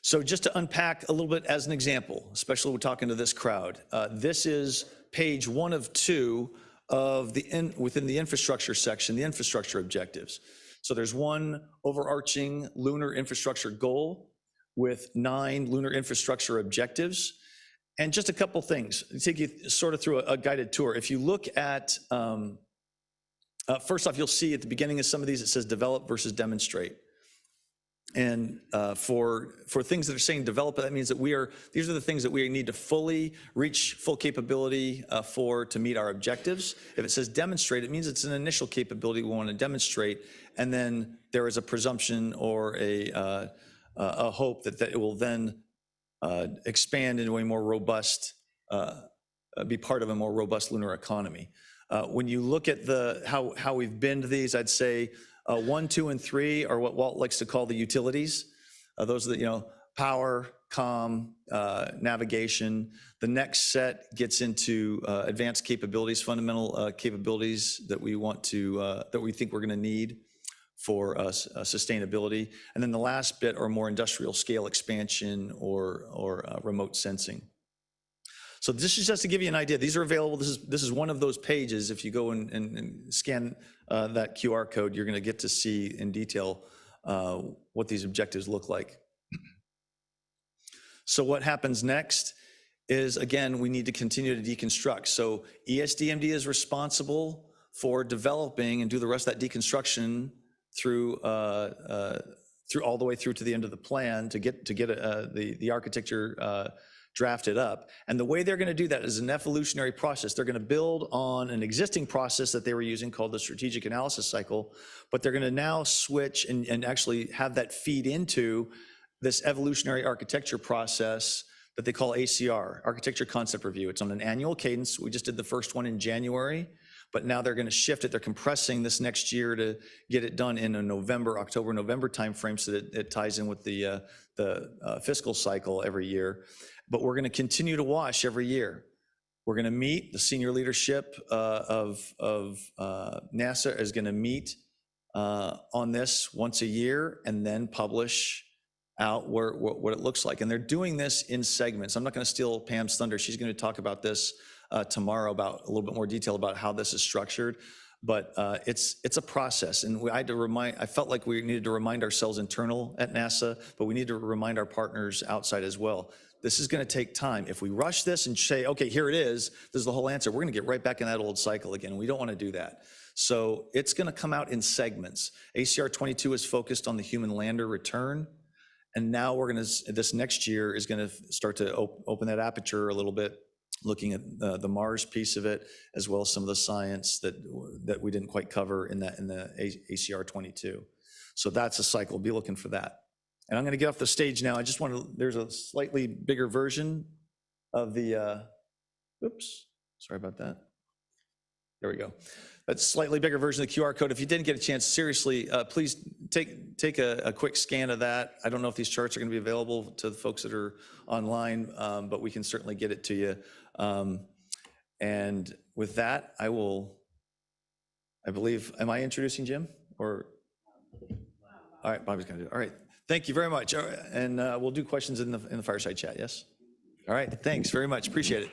So just to unpack a little bit as an example, especially we're talking to this crowd, this is page 1 of 2 of within the infrastructure section, the infrastructure objectives. So there's one overarching lunar infrastructure goal with 9 lunar infrastructure objectives. And just a couple things, take you sort of through a guided tour. If you look at, first off, you'll see at the beginning of some of these, it says develop versus demonstrate. And for things that are saying develop, that means that these are the things that we need to fully reach full capability to meet our objectives. If it says demonstrate, it means it's an initial capability we want to demonstrate, and then there is a presumption or a hope that it will then expand into a more robust be part of a more robust lunar economy. When you look at how we've been to these, I'd say 1, 2, and 3 are what Walt likes to call the utilities. Those are the, power, comm, navigation. The next set gets into advanced capabilities, fundamental capabilities that we want to, that we think we're going to need for sustainability. And then the last bit are more industrial scale expansion or remote sensing. So this is just to give you an idea. These are available. This is one of those pages. If you go and scan that QR code, you're going to get to see in detail what these objectives look like. So what happens next is, again, we need to continue to deconstruct. So ESDMD is responsible for developing and do the rest of that deconstruction through all the way through to the end of the plan to get the architecture drafted up. And the way they're going to do that is an evolutionary process. They're going to build on an existing process that they were using called the strategic analysis cycle, but they're going to now switch and actually have that feed into this evolutionary architecture process that they call ACR, Architecture Concept Review. It's on an annual cadence. We just did the first one in January, but now they're going to shift it. They're compressing this next year to get it done in a October, November timeframe so that it ties in with the fiscal cycle every year. But we're going to continue to wash every year. We're going to meet, the senior leadership of NASA is going to meet on this once a year and then publish out what it looks like. And they're doing this in segments. I'm not going to steal Pam's thunder. She's going to talk about this tomorrow about a little bit more detail about how this is structured. But it's a process. And I felt like we needed to remind ourselves internal at NASA, but we need to remind our partners outside as well. This is going to take time. If we rush this and say, okay, here it is, this is the whole answer, we're going to get right back in that old cycle again. We don't want to do that. So it's going to come out in segments. ACR 22 is focused on the human lander return. And now we're going to, this next year is going to start to open that aperture a little bit, looking at the Mars piece of it, as well as some of the science that we didn't quite cover in the ACR 22. So that's a cycle. Be looking for that. And I'm going to get off the stage now. I just want to, there's a slightly bigger version of the, oops, sorry about that. There we go. That's a slightly bigger version of the QR code. If you didn't get a chance, seriously, please take a quick scan of that. I don't know if these charts are going to be available to the folks that are online, but we can certainly get it to you. And with that, I believe, am I introducing Jim? Or, all right, Bobby's going to do it. All right, thank you very much. All right, and we'll do questions in the fireside chat, yes? All right, thanks very much, appreciate it.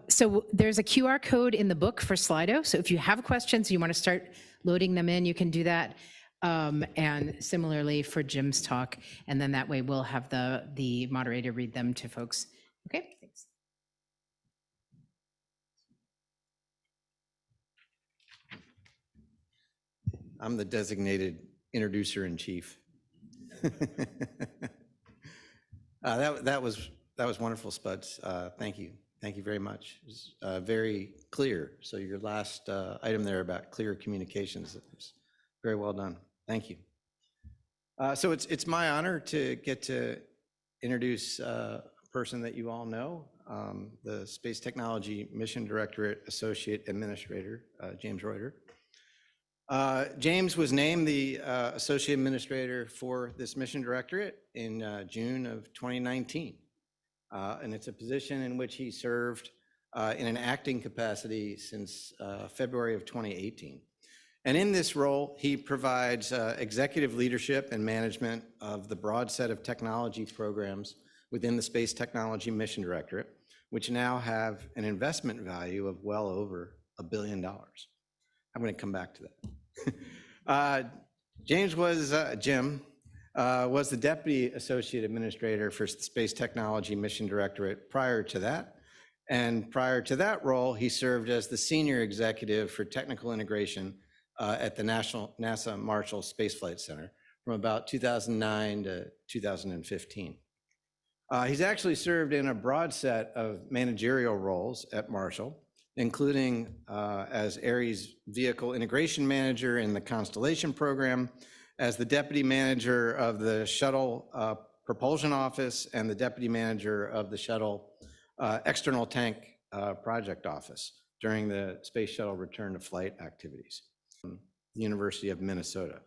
So there's a QR code in the book for Slido. So if you have questions, you want to start loading them in, you can do that. And similarly for Jim's talk, and then that way we'll have the moderator read them to folks. Okay, thanks. I'm the designated introducer in chief. That was wonderful, Spuds. Thank you. Thank you very much. It was very clear. So your last item there about clear communications, was very well done. Thank you. So it's my honor to get to introduce a person that you all know, the Space Technology Mission Directorate Associate Administrator, James Reuter. James was named the Associate Administrator for this Mission Directorate in June of 2019. And it's a position in which he served in an acting capacity since February of 2018. And in this role, he provides executive leadership and management of the broad set of technology programs within the Space Technology Mission Directorate, which now have an investment value of well over $1 billion. I'm going to come back to that. Jim was the Deputy Associate Administrator for the Space Technology Mission Directorate prior to that. And prior to that role, he served as the Senior Executive for Technical Integration at the NASA Marshall Space Flight Center from about 2009 to 2015. He's actually served in a broad set of managerial roles at Marshall, including as Ares Vehicle Integration Manager in the Constellation Program, as the Deputy Manager of the Shuttle Propulsion Office, and the Deputy Manager of the Shuttle External Tank Project Office during the Space Shuttle return to flight activities. University of Minnesota.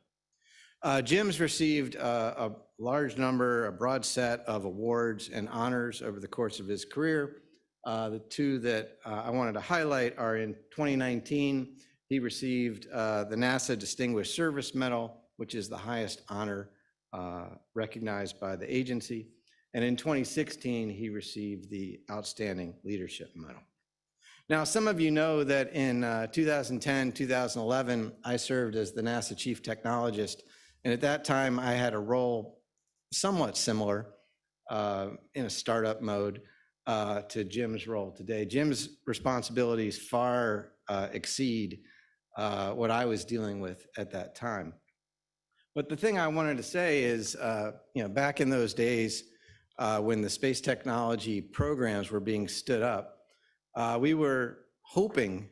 Jim's received a large number, a broad set of awards and honors over the course of his career. The two that I wanted to highlight are in 2019, he received the NASA Distinguished Service Medal, which is the highest honor recognized by the agency. And in 2016, he received the Outstanding Leadership Medal. Now, some of you know that in 2010, 2011, I served as the NASA Chief Technologist. And at that time, I had a role somewhat similar in a startup mode to Jim's role today. Jim's responsibilities far exceed what I was dealing with at that time. But the thing I wanted to say is, back in those days when the space technology programs were being stood up, we were hoping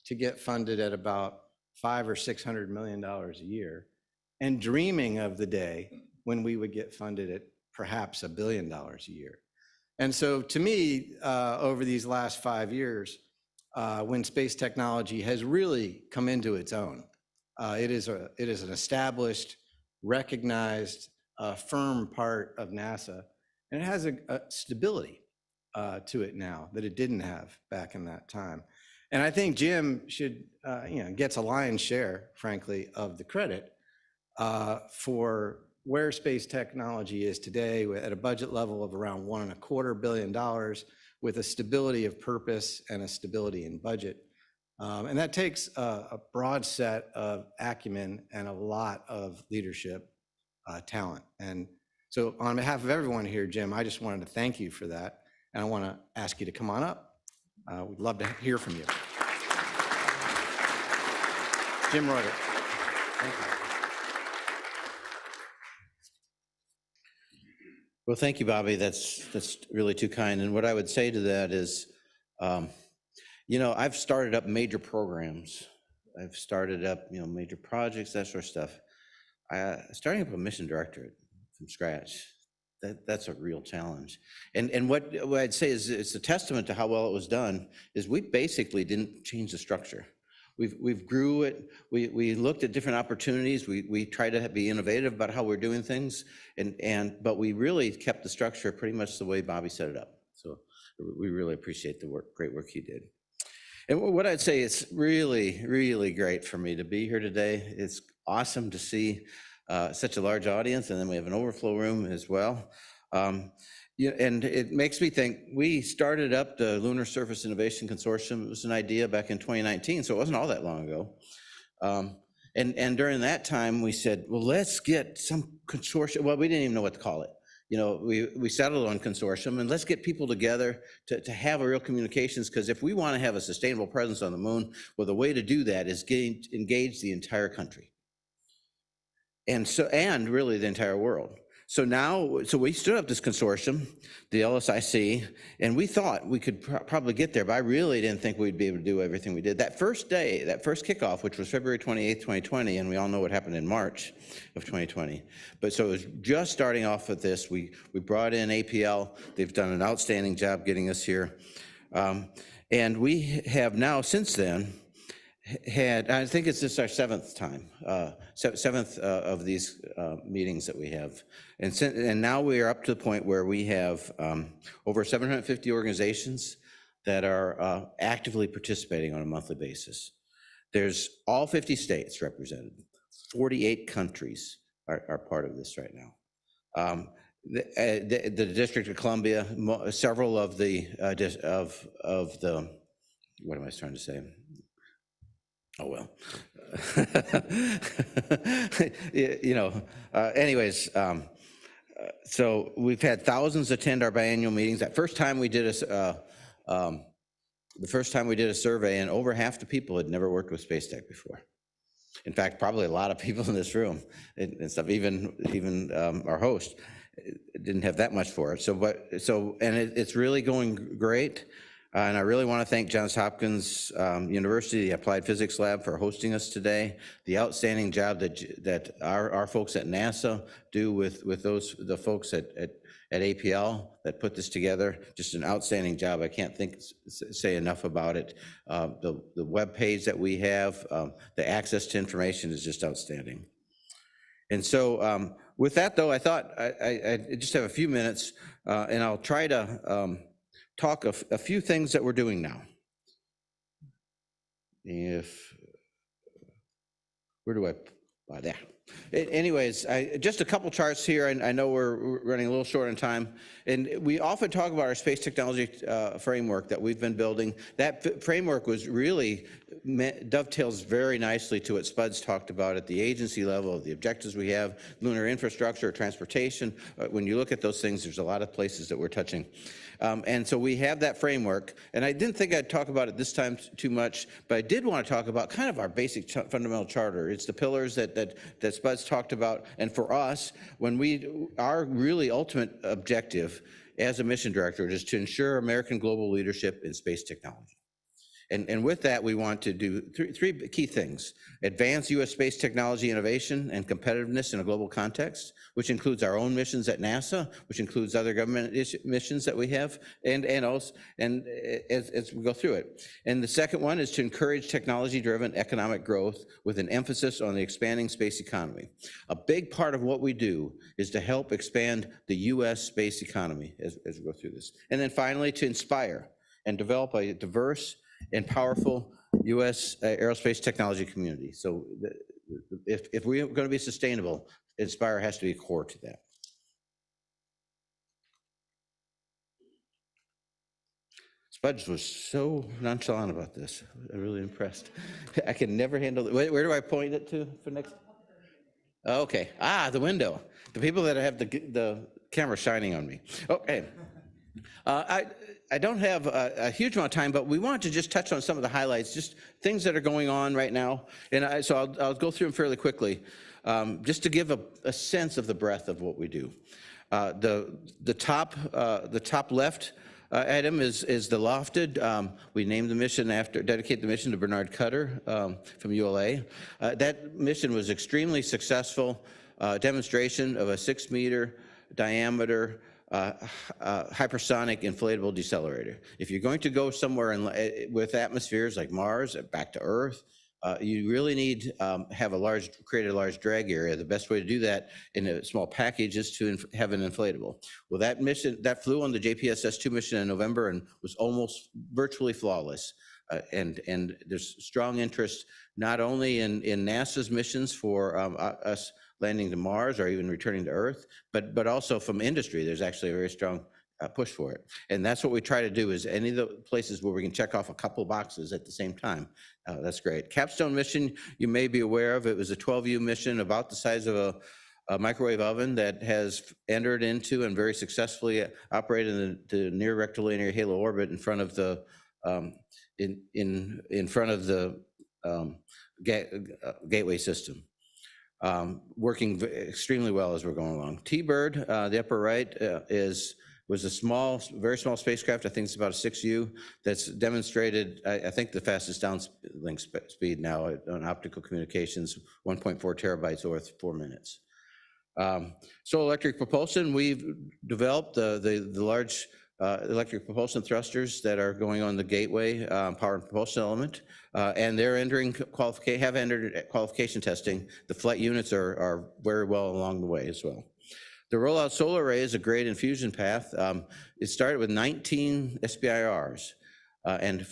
to get funded at about $500 or $600 million a year, and dreaming of the day when we would get funded at perhaps $1 billion a year. And so to me, over these last 5 years, when space technology has really come into its own, it is an established, recognized, firm part of NASA, and it has a stability to it now that it didn't have back in that time. And I think Jim should, gets a lion's share, frankly, of the credit for where space technology is today at a budget level of around $1.25 billion with a stability of purpose and a stability in budget. And that takes a broad set of acumen and a lot of leadership talent. And so on behalf of everyone here, Jim, I just wanted to thank you for that. And I want to ask you to come on up. We'd love to hear from you. Jim Reuter. Thank you. Well, thank you, Bobby. That's really too kind. And what I would say to that is, I've started up major programs. I've started up, major projects, that sort of stuff. Starting up a mission directorate from scratch, that's a real challenge. And what I'd say is it's a testament to how well it was done is we basically didn't change the structure. We've grew it. We looked at different opportunities. We tried to be innovative about how we're doing things, but we really kept the structure pretty much the way Bobby set it up. So we really appreciate the great work he did. And what I'd say is really, really great for me to be here today. It's awesome to see such a large audience, and then we have an overflow room as well. And it makes me think, we started up the Lunar Surface Innovation Consortium. It was an idea back in 2019, so it wasn't all that long ago. And during that time, we said, well, let's get some consortium. Well, we didn't even know what to call it. We settled on consortium, and let's get people together to have a real communications, because if we want to have a sustainable presence on the moon, well, the way to do that is engage the entire country. And really the entire world. So we stood up this consortium, the LSIC, and we thought we could probably get there, but I really didn't think we'd be able to do everything we did. That first day, that first kickoff, which was February 28th, 2020, and we all know what happened in March of 2020. But so it was just starting off with this. We brought in APL. They've done an outstanding job getting us here. And we have now, since then, I think it's just our seventh time, seventh of these meetings that we have. And now we are up to the point where we have over 750 organizations that are actively participating on a monthly basis. There's all 50 states represented. 48 countries are part of this right now. The District of Columbia, several of the, what am I trying to say? Oh, well, anyways, so we've had thousands attend our biannual meetings. The first time we did a survey, and over half the people had never worked with space tech before. In fact, probably a lot of people in this room and stuff, even our host didn't have that much for it. And it's really going great. And I really want to thank Johns Hopkins University, the Applied Physics Lab, for hosting us today. The outstanding job that our folks at NASA do with the folks at APL that put this together, just an outstanding job. I can't say enough about it. The web page that we have, the access to information is just outstanding. And so with that, though, I thought I just have a few minutes, and I'll try to talk a few things that we're doing now. Where do I, there. Anyways, just a couple charts here. I know we're running a little short on time, and we often talk about our space technology framework that we've been building. That framework was really dovetails very nicely to what Spuds talked about at the agency level, the objectives we have, lunar infrastructure, transportation. When you look at those things, there's a lot of places that we're touching. And so we have that framework, and I didn't think I'd talk about it this time too much, but I did want to talk about kind of our basic fundamental charter. It's the pillars that Spuds talked about, and for us, our really ultimate objective as a mission director is to ensure American global leadership in space technology. And with that, we want to do three key things: advance U.S. space technology innovation and competitiveness in a global context, which includes our own missions at NASA, which includes other government missions that we have, and as we go through it. And the second one is to encourage technology-driven economic growth with an emphasis on the expanding space economy. A big part of what we do is to help expand the U.S. space economy as we go through this. And then finally, to inspire and develop a diverse and powerful U.S. aerospace technology community. So if we're going to be sustainable, Inspire has to be core to that. Spuds was so nonchalant about this. I'm really impressed. I can never handle it. Where do I point it to for next? Okay. The window. The people that have the camera shining on me. Okay. I don't have a huge amount of time, but we want to just touch on some of the highlights, just things that are going on right now. And so I'll go through them fairly quickly, just to give a sense of the breadth of what we do. The top left item is the Lofted. We named the mission dedicate the mission to Bernard Cutter from ULA. That mission was extremely successful, demonstration of a 6-meter diameter hypersonic inflatable decelerator. If you're going to go somewhere with atmospheres like Mars, back to Earth, you really need create a large drag area. The best way to do that in a small package is to have an inflatable. Well, that mission that flew on the JPSS-2 mission in November and was almost virtually flawless. And there's strong interest not only in NASA's missions for us landing to Mars or even returning to Earth, but also from industry. There's actually a very strong push for it. And that's what we try to do, is any of the places where we can check off a couple boxes at the same time. That's great. Capstone mission, you may be aware of. It was a 12U mission about the size of a microwave oven that has entered into and very successfully operated in the near rectilinear halo orbit in front of the gateway system. Working extremely well as we're going along. T-Bird, the upper right, was a very small spacecraft. I think it's about a 6U that's demonstrated, I think, the fastest downlink speed now on optical communications, 1.4 terabytes over 4 minutes. Solar electric propulsion, we've developed the large electric propulsion thrusters that are going on the Gateway power and propulsion element, and they're have entered qualification testing. The flight units are very well along the way as well. The rollout solar array is a great infusion path. It started with 19 SBIRs, and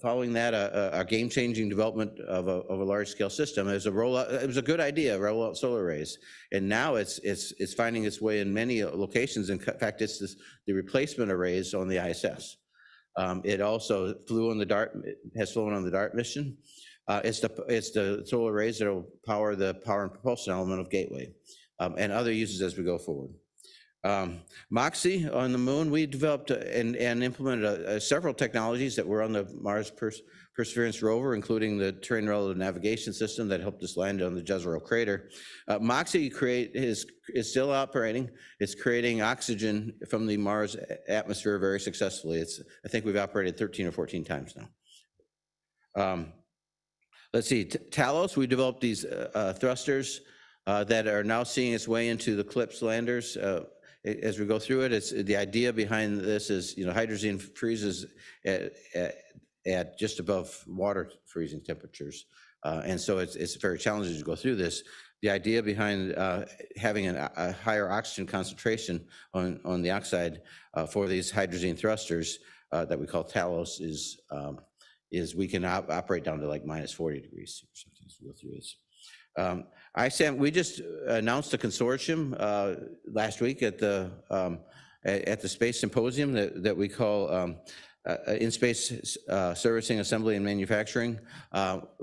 following that, a game-changing development of a large-scale system. As a rollout, it was a good idea, rollout solar arrays, and now it's finding its way in many locations. In fact, it's the replacement arrays on the ISS. It also has flown on the DART mission. It's the solar arrays that will power the power and propulsion element of Gateway, and other uses as we go forward. Moxie on the moon, we developed and implemented several technologies that were on the Mars Perseverance rover, including the terrain relative navigation system that helped us land on the Jezero crater. Moxie is still operating. It's creating oxygen from the Mars atmosphere very successfully. I think we've operated 13 or 14 times now. Let's see, Talos, we developed these thrusters that are now seeing its way into the CLIPS landers. As we go through it, the idea behind this is, hydrogen freezes at just above water freezing temperatures. And so it's very challenging to go through this. The idea behind having a higher oxygen concentration on the oxide for these hydrogen thrusters that we call Talos is we can operate down to like minus 40 degrees or something as we go through this. We just announced a consortium last week at the Space Symposium that we call In-Space Servicing, Assembly, and Manufacturing.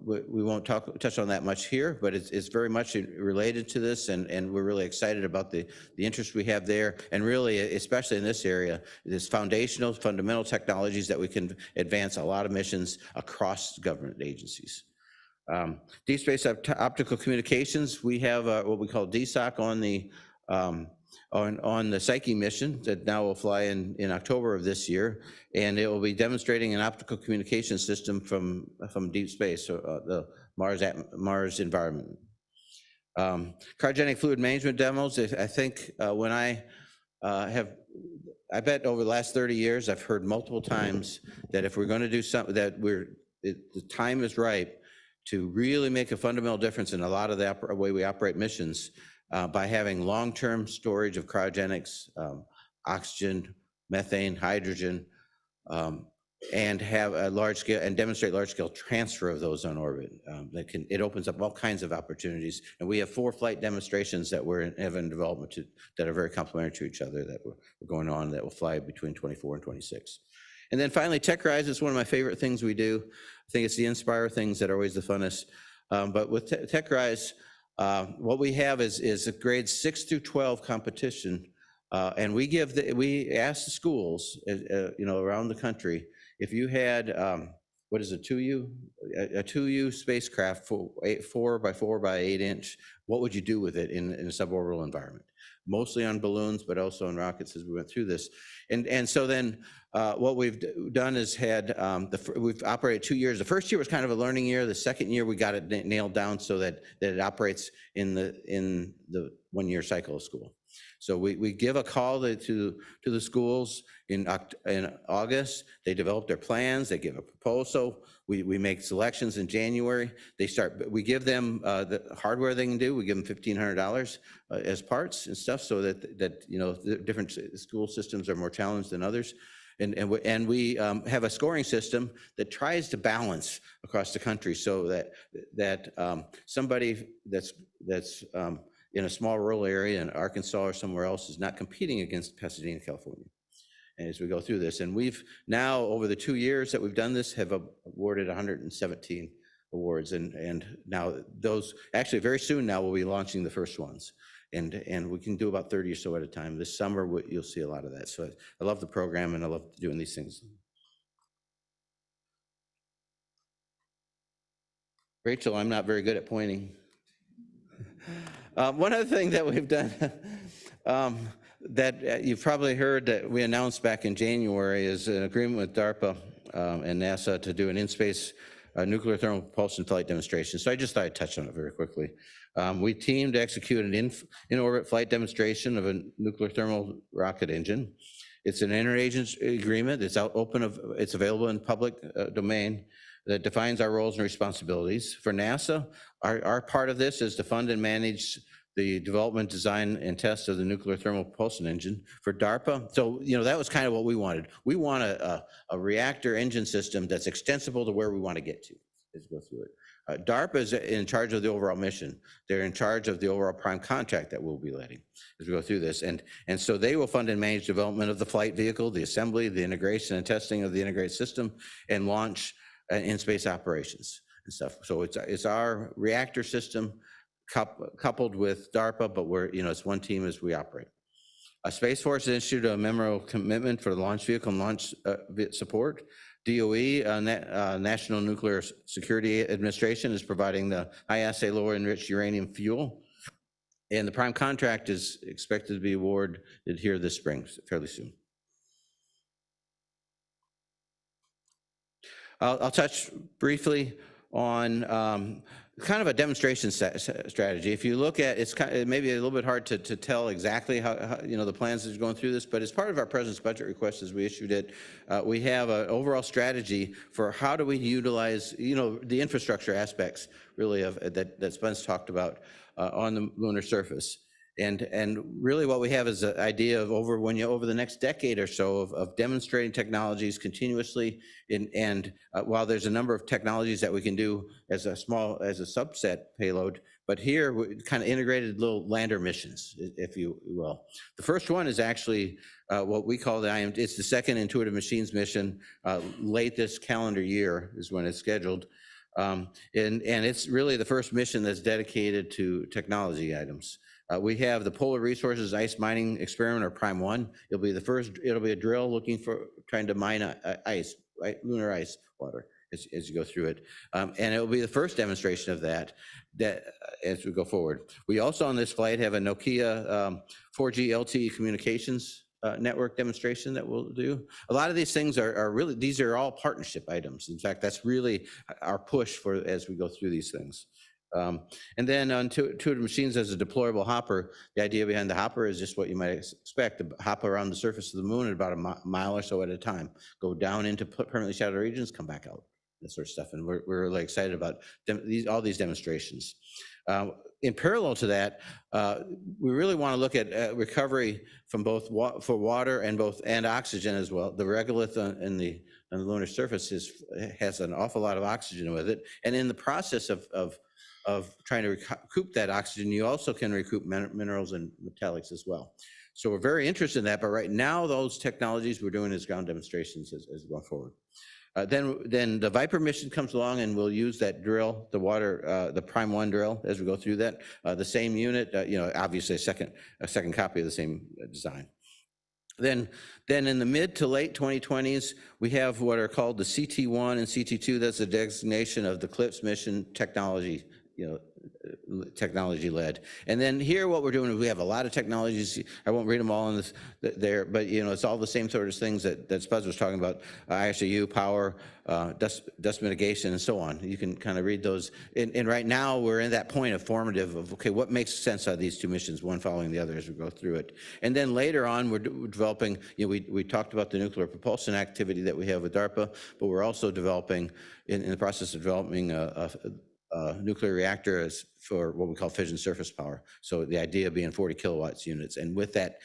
We won't touch on that much here, but it's very much related to this, and we're really excited about the interest we have there, and really, especially in this area, this fundamental technologies that we can advance a lot of missions across government agencies. Deep space optical communications, we have what we call DSOC on the Psyche mission that now will fly in October of this year, and it will be demonstrating an optical communication system from deep space, so the Mars environment. Cryogenic fluid management demos, I think when I bet over the last 30 years, I've heard multiple times that if we're going to do something, that the time is ripe to really make a fundamental difference in a lot of the way we operate missions by having long-term storage of cryogenics, oxygen, methane, hydrogen, and have a large-scale and demonstrate large-scale transfer of those on orbit. It opens up all kinds of opportunities, and we have 4 flight demonstrations that we're in development that are very complementary to each other that we're going on that will fly between 24 and 26. And then finally, TechRise is one of my favorite things we do. I think it's the Inspire things that are always the funnest. But with TechRise, what we have is a grade 6 through 12 competition, and we ask the schools, around the country, if you had what is a 2U? A 2U spacecraft, 4 by 4 by 8 inch, what would you do with it in a suborbital environment? Mostly on balloons, but also on rockets as we went through this. And so then what we've done is we've operated 2 years. The first year was kind of a learning year. The second year we got it nailed down so that it operates in the 1 year cycle of school. So we give a call to the schools in August. They develop their plans. They give a proposal. We make selections in January. We give them the hardware they can do. We give them $1,500 as parts and stuff, so that the different school systems are more challenged than others. And we have a scoring system that tries to balance across the country so that somebody that's in a small rural area in Arkansas or somewhere else is not competing against Pasadena, California. And as we go through this, and we've now, over the 2 years that we've done this, have awarded 117 awards. And now those, actually very soon now, we'll be launching the first ones. And we can do about 30 or so at a time. This summer, you'll see a lot of that. So I love the program, and I love doing these things. Rachel, I'm not very good at pointing. One other thing that we've done that you've probably heard that we announced back in January is an agreement with DARPA and NASA to do an in-space nuclear thermal propulsion flight demonstration. So I just thought I'd touch on it very quickly. We teamed to execute an in-orbit flight demonstration of a nuclear thermal rocket engine. It's an interagency agreement. It's it's available in public domain that defines our roles and responsibilities. For NASA, our part of this is to fund and manage the development, design, and test of the nuclear thermal propulsion engine. For DARPA, so that was kind of what we wanted. We want a reactor engine system that's extensible to where we want to get to as we go through it. DARPA is in charge of the overall mission. They're in charge of the overall prime contract that we'll be leading as we go through this. And so they will fund and manage development of the flight vehicle, the assembly, the integration and testing of the integrated system, and launch in-space operations and stuff. So it's our reactor system coupled with DARPA, but it's one team as we operate. Space Force issued a memorandum of commitment for the launch vehicle and launch support. DOE, National Nuclear Security Administration, is providing the high-assay, low-enriched uranium fuel. And the prime contract is expected to be awarded here this spring, fairly soon. I'll touch briefly on kind of a demonstration strategy. If you look at, it may be a little bit hard to tell exactly how the plans that are going through this, but as part of our president's budget request as we issued it, we have an overall strategy for how do we utilize the infrastructure aspects really of that Spence talked about on the lunar surface. And really what we have is an idea of over the next decade or so of demonstrating technologies continuously. And while there's a number of technologies that we can do as a subset payload, but here we kind of integrated little lander missions, if you will. The first one is actually what we call it's the second Intuitive Machines mission. Late this calendar year is when it's scheduled. And it's really the first mission that's dedicated to technology items. We have the Polar Resources Ice Mining Experiment, or Prime 1. It'll be a drill trying to mine ice, lunar ice water as you go through it. And it will be the first demonstration of that as we go forward. We also on this flight have a Nokia 4G LTE communications network demonstration that we'll do. A lot of these things these are all partnership items. In fact, that's really our push as we go through these things. And then on Intuitive Machines as a deployable hopper, the idea behind the hopper is just what you might expect, to hop around the surface of the moon at about a mile or so at a time, go down into permanently shadowed regions, come back out, that sort of stuff. And we're really excited about all these demonstrations. In parallel to that, we really want to look at recovery from both for water and oxygen as well. The regolith on the lunar surface has an awful lot of oxygen with it, and in the process of trying to recoup that oxygen, you also can recoup minerals and metallics as well. So we're very interested in that, but right now those technologies we're doing as ground demonstrations as we go forward. Then the Viper mission comes along, and we'll use that drill, the Prime 1 drill, as we go through that. The same unit, obviously a second copy of the same design. Then in the mid to late 2020s, we have what are called the CT1 and CT2. That's the designation of the CLIPS mission technology, technology led. And then here what we're doing is we have a lot of technologies. I won't read them all in this there, but it's all the same sort of things that Spuzz was talking about: ISRU, power, dust mitigation, and so on. You can kind of read those. And right now we're in that point of formative of, okay, what makes sense out of these two missions, one following the other as we go through it. And then later on we're developing, we talked about the nuclear propulsion activity that we have with DARPA, but we're also developing, in the process of developing a nuclear reactor for what we call fission surface power. So the idea being 40 kilowatts units, and with that,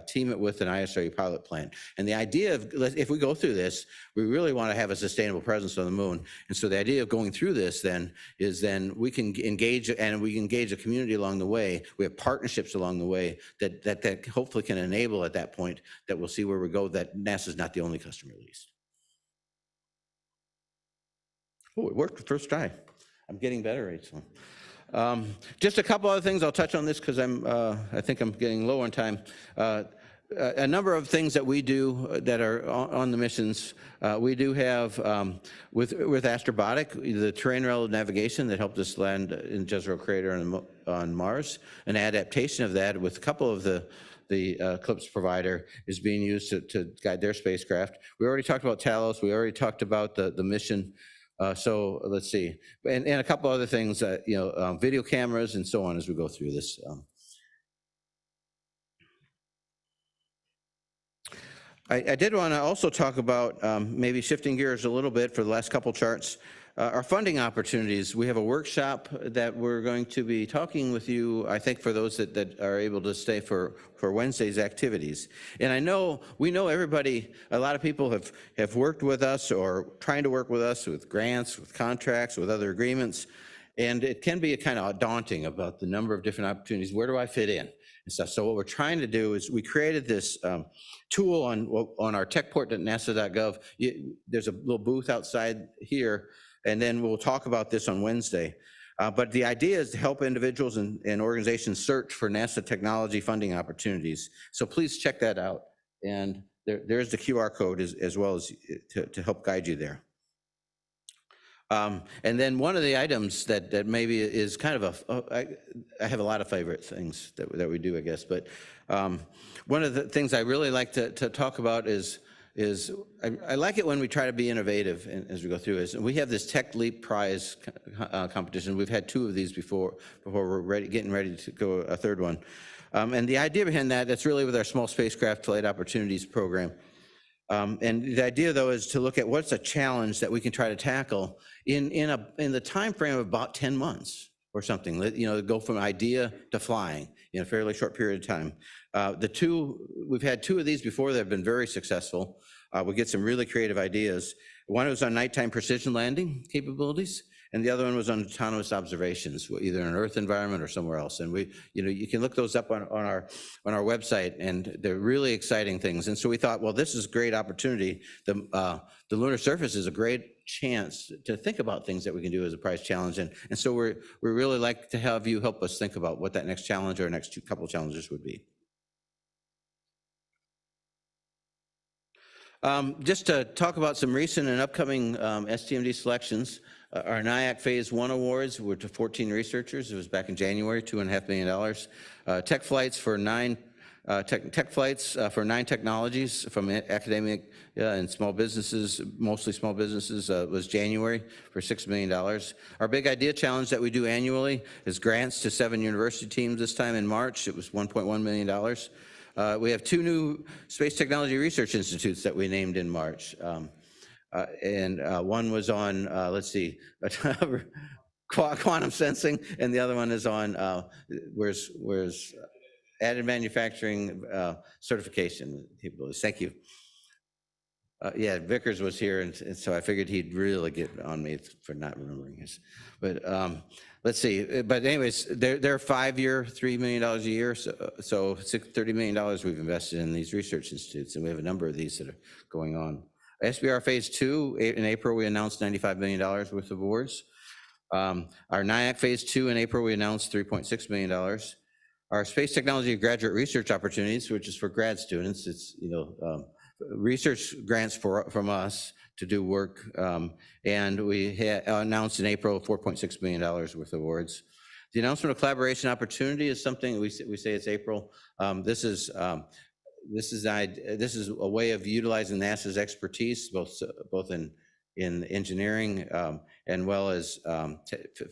team it with an ISRU pilot plant. And the idea of, if we go through this, we really want to have a sustainable presence on the moon. And so the idea of going through this is we can engage, and we engage a community along the way. We have partnerships along the way that hopefully can enable at that point that we'll see where we go, that NASA's not the only customer at least. Oh, it worked the first try. I'm getting better, Rachel. Just a couple other things. I'll touch on this because I think I'm getting low on time. A number of things that we do that are on the missions. We do have with Astrobotic, the terrain relative navigation that helped us land in Jezero Crater on Mars. An adaptation of that with a couple of the CLIPS provider is being used to guide their spacecraft. We already talked about Talos. We already talked about the mission. So let's see, and a couple other things, video cameras and so on as we go through this. I did want to also talk about maybe shifting gears a little bit for the last couple charts. Our funding opportunities. We have a workshop that we're going to be talking with you, I think, for those that are able to stay for Wednesday's activities. And we know everybody, a lot of people have worked with us or trying to work with us with grants, with contracts, with other agreements. And it can be kind of daunting about the number of different opportunities. Where do I fit in? And stuff. So what we're trying to do is we created this tool on our techport.nasa.gov. There's a little booth outside here. And then we'll talk about this on Wednesday. But the idea is to help individuals and organizations search for NASA technology funding opportunities. So please check that out. And there's the QR code as well as to help guide you there. And then one of the items that maybe is kind of I have a lot of favorite things that we do, I guess, but one of the things I really like to talk about is I like it when we try to be innovative as we go through this. And we have this Tech Leap Prize competition. We've had 2 of these before we're getting ready to go a 3rd one. And the idea behind that's really with our Small Spacecraft Flight Opportunities program. And the idea, though, is to look at what's a challenge that we can try to tackle in the time frame of about 10 months or something. Go from idea to flying in a fairly short period of time. We've had 2 of these before that have been very successful. We get some really creative ideas. One was on nighttime precision landing capabilities, and the other one was on autonomous observations, either in an Earth environment or somewhere else. And you can look those up on our website, and they're really exciting things. And so we thought, well, this is a great opportunity. The lunar surface is a great chance to think about things that we can do as a prize challenge. And so we really like to have you help us think about what that next challenge or next couple challenges would be. Just to talk about some recent and upcoming STMD selections. Our NIAC Phase 1 awards were to 14 researchers. It was back in January, $2.5 million. Tech flights for 9 for 9 technologies from academic and small businesses, mostly small businesses, was January for $6 million. Our big idea challenge that we do annually is grants to 7 university teams. This time in March, it was $1.1 million. We have 2 new space technology research institutes that we named in March. And one was on, let's see, quantum sensing, and the other one is on where's additive manufacturing certification capabilities. Thank you. Yeah, Vickers was here, and so I figured he'd really get on me for not remembering his. But let's see. But anyways, they're 5-year, $3 million a year. So $30 million we've invested in these research institutes, and we have a number of these that are going on. SBR Phase 2, in April, we announced $95 million worth of awards. Our NIAC Phase 2, in April, we announced $3.6 million. Our space technology graduate research opportunities, which is for grad students, it's research grants from us to do work, and we announced in April $4.6 million worth of awards. The announcement of collaboration opportunity is something we say it's April. This is a way of utilizing NASA's expertise, both in engineering and well as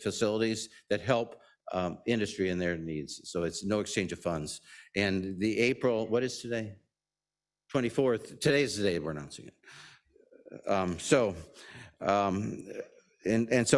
facilities that help industry in their needs. So it's no exchange of funds. And the April, what is today? 24th. Today's the day we're announcing it. So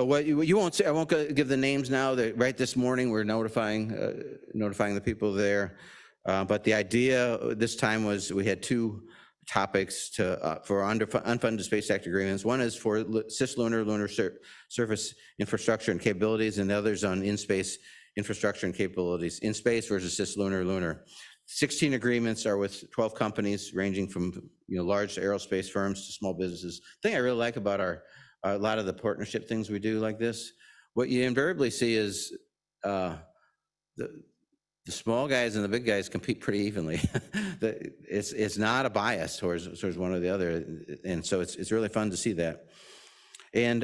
what you won't see, I won't give the names now. That right this morning we're notifying the people there. But the idea this time was we had 2 topics for unfunded Space Act agreements. One is for cislunar surface infrastructure and capabilities, and the other's on in-space infrastructure and capabilities, in space versus cislunar. 16 agreements are with 12 companies ranging from large aerospace firms to small businesses. The thing I really like about a lot of the partnership things we do like this, what you invariably see is the small guys and the big guys compete pretty evenly. It's not a bias towards one or the other, and so it's really fun to see that. And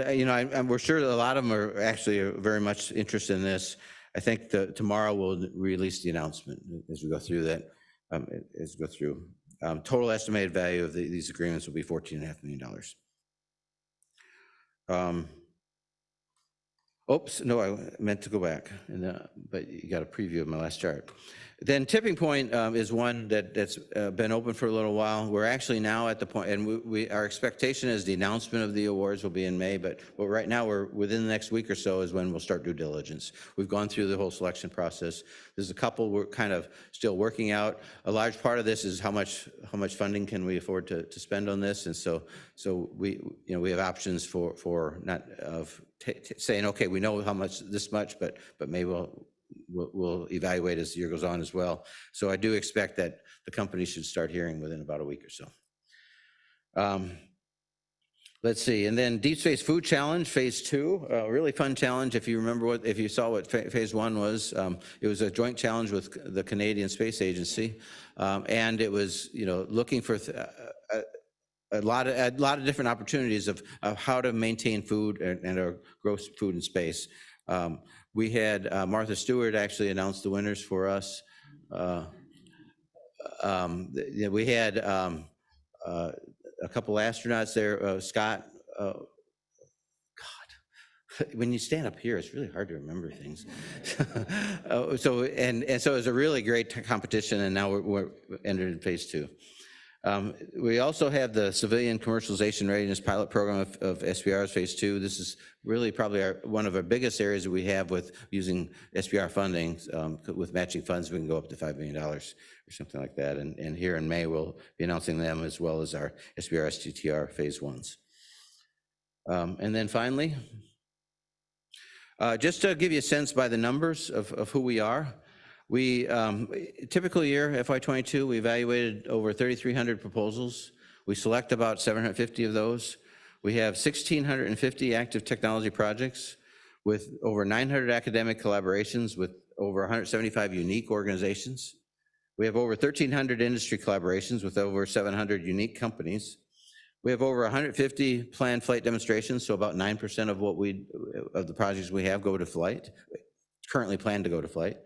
we're sure that a lot of them are actually very much interested in this. I think tomorrow we'll release the announcement as we go through that. Total estimated value of these agreements will be $14.5 million. Oops, no, I meant to go back, but you got a preview of my last chart. Then Tipping Point is one that's been open for a little while. We're actually now at the point, and our expectation is the announcement of the awards will be in May, but right now we're within the next week or so is when we'll start due diligence. We've gone through the whole selection process. There's a couple we're kind of still working out. A large part of this is how much funding can we afford to spend on this, and so we have options for not of saying, okay, we know how much, this much, but maybe we'll evaluate as the year goes on as well. So I do expect that the company should start hearing within about a week or so. Let's see, and then Deep Space Food Challenge, Phase 2, a really fun challenge. If you remember if you saw what Phase 1 was, it was a joint challenge with the Canadian Space Agency, and it was, looking for a lot of different opportunities of how to maintain food and grow food in space. We had Martha Stewart actually announce the winners for us. We had a couple astronauts there, Scott. God, when you stand up here, it's really hard to remember things. So it was a really great competition, and now we're entered in Phase 2. We also have the Civilian Commercialization Readiness Pilot Program of SBR's Phase 2. This is really probably one of our biggest areas that we have with using SBR funding. With matching funds, we can go up to $5 million or something like that. And here in May, we'll be announcing them as well as our SBR STTR Phase 1s. And then finally, just to give you a sense by the numbers of who we are, we, typical year, FY22, we evaluated over 3,300 proposals. We select about 750 of those. We have 1,650 active technology projects with over 900 academic collaborations with over 175 unique organizations. We have over 1,300 industry collaborations with over 700 unique companies. We have over 150 planned flight demonstrations, so about 9% of the projects we have go to flight, currently planned to go to flight.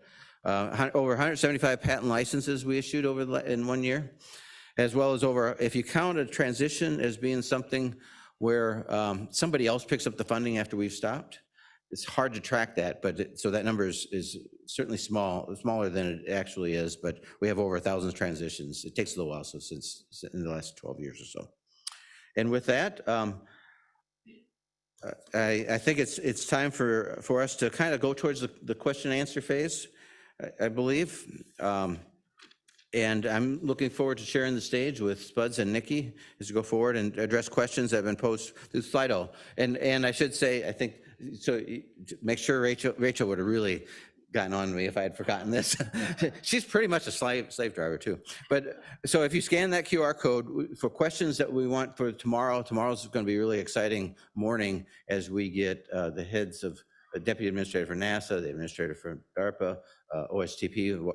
Over 175 patent licenses we issued in 1 year, as well as if you count a transition as being something where somebody else picks up the funding after we've stopped, it's hard to track that, but so that number is certainly smaller than it actually is, but we have over 1,000 transitions. It takes a little while, so since in the last 12 years or so. And with that, I think it's time for us to kind of go towards the question and answer phase, I believe. And I'm looking forward to sharing the stage with Spuds and Nikki as we go forward and address questions that have been posed through Slido. And I should say, I think, so make sure Rachel would have really gotten on me if I had forgotten this. She's pretty much a slave driver too. But so if you scan that QR code for questions that we want for tomorrow's going to be a really exciting morning as we get the heads of the Deputy Administrator for NASA, the Administrator for DARPA, OSTP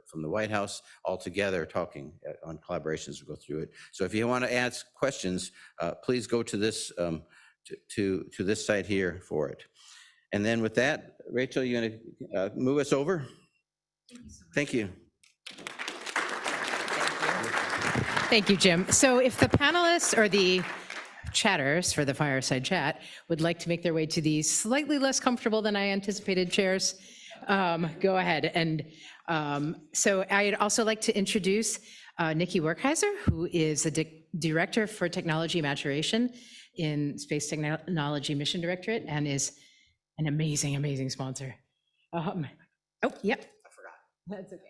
from the White House, all together talking on collaborations as we go through it. So if you want to ask questions, please go to this to this site here for it. And then with that, Rachel, you're going to move us over? Thank you. Thank you, Jim. So if the panelists or the chatters for the fireside chat would like to make their way to these slightly less comfortable than I anticipated chairs, go ahead. And so I'd also like to introduce Nikki Werkheiser, who is the Director for Technology Maturation in Space Technology Mission Directorate and is an amazing, amazing sponsor. Oh, yep. I forgot. That's okay.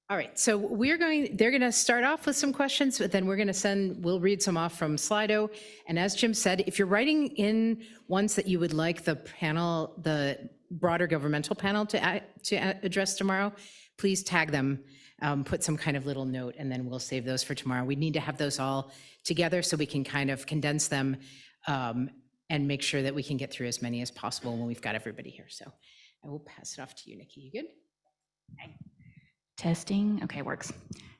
All right, so they're going to start off with some questions, but then we'll read some off from Slido. And as Jim said, if you're writing in ones that you would like the broader governmental panel to address tomorrow, please tag them, put some kind of little note, and then we'll save those for tomorrow. We need to have those all together so we can kind of condense them and make sure that we can get through as many as possible when we've got everybody here. So I will pass it off to you, Nikki. You good? Okay. Testing, okay, works.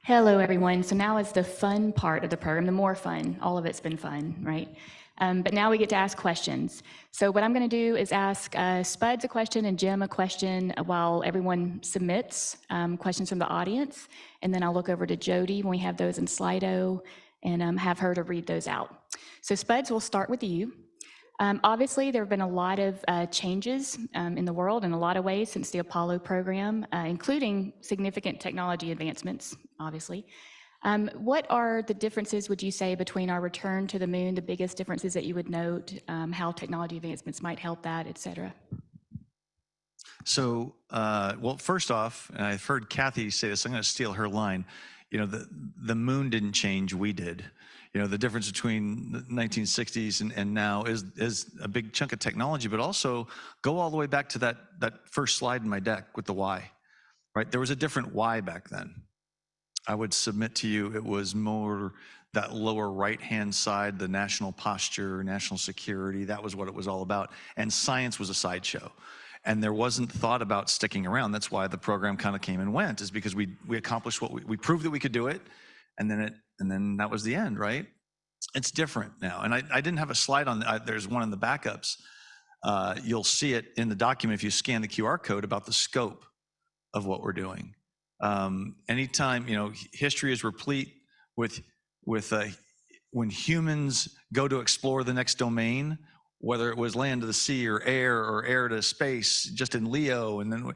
Hello, everyone. So now is the fun part of the program, the more fun. All of it's been fun, right? But now we get to ask questions. So what I'm going to do is ask Spuds a question and Jim a question while everyone submits questions from the audience. And then I'll look over to Jody when we have those in Slido and have her to read those out. So Spuds, we'll start with you. Obviously, there have been a lot of changes in the world in a lot of ways since the Apollo program, including significant technology advancements, obviously. What are the differences, would you say, between our return to the moon, the biggest differences that you would note, how technology advancements might help that, et cetera? So, well, first off, and I've heard Kathy say this, I'm going to steal her line. You know, the moon didn't change, we did. You know, the difference between the 1960s and now is a big chunk of technology, but also go all the way back to that first slide in my deck with the why, right? There was a different why back then. I would submit to you it was more that lower right-hand side, the national posture, national security, that was what it was all about. And science was a sideshow. And there wasn't thought about sticking around. That's why the program kind of came and went, is because we accomplished what we proved that we could do it, and then that was the end, right? It's different now. And I didn't have a slide on, there's one in the backups. You'll see it in the document if you scan the QR code about the scope of what we're doing. Anytime, history is replete with when humans go to explore the next domain, whether it was land to the sea or air to space, just in Leo, and then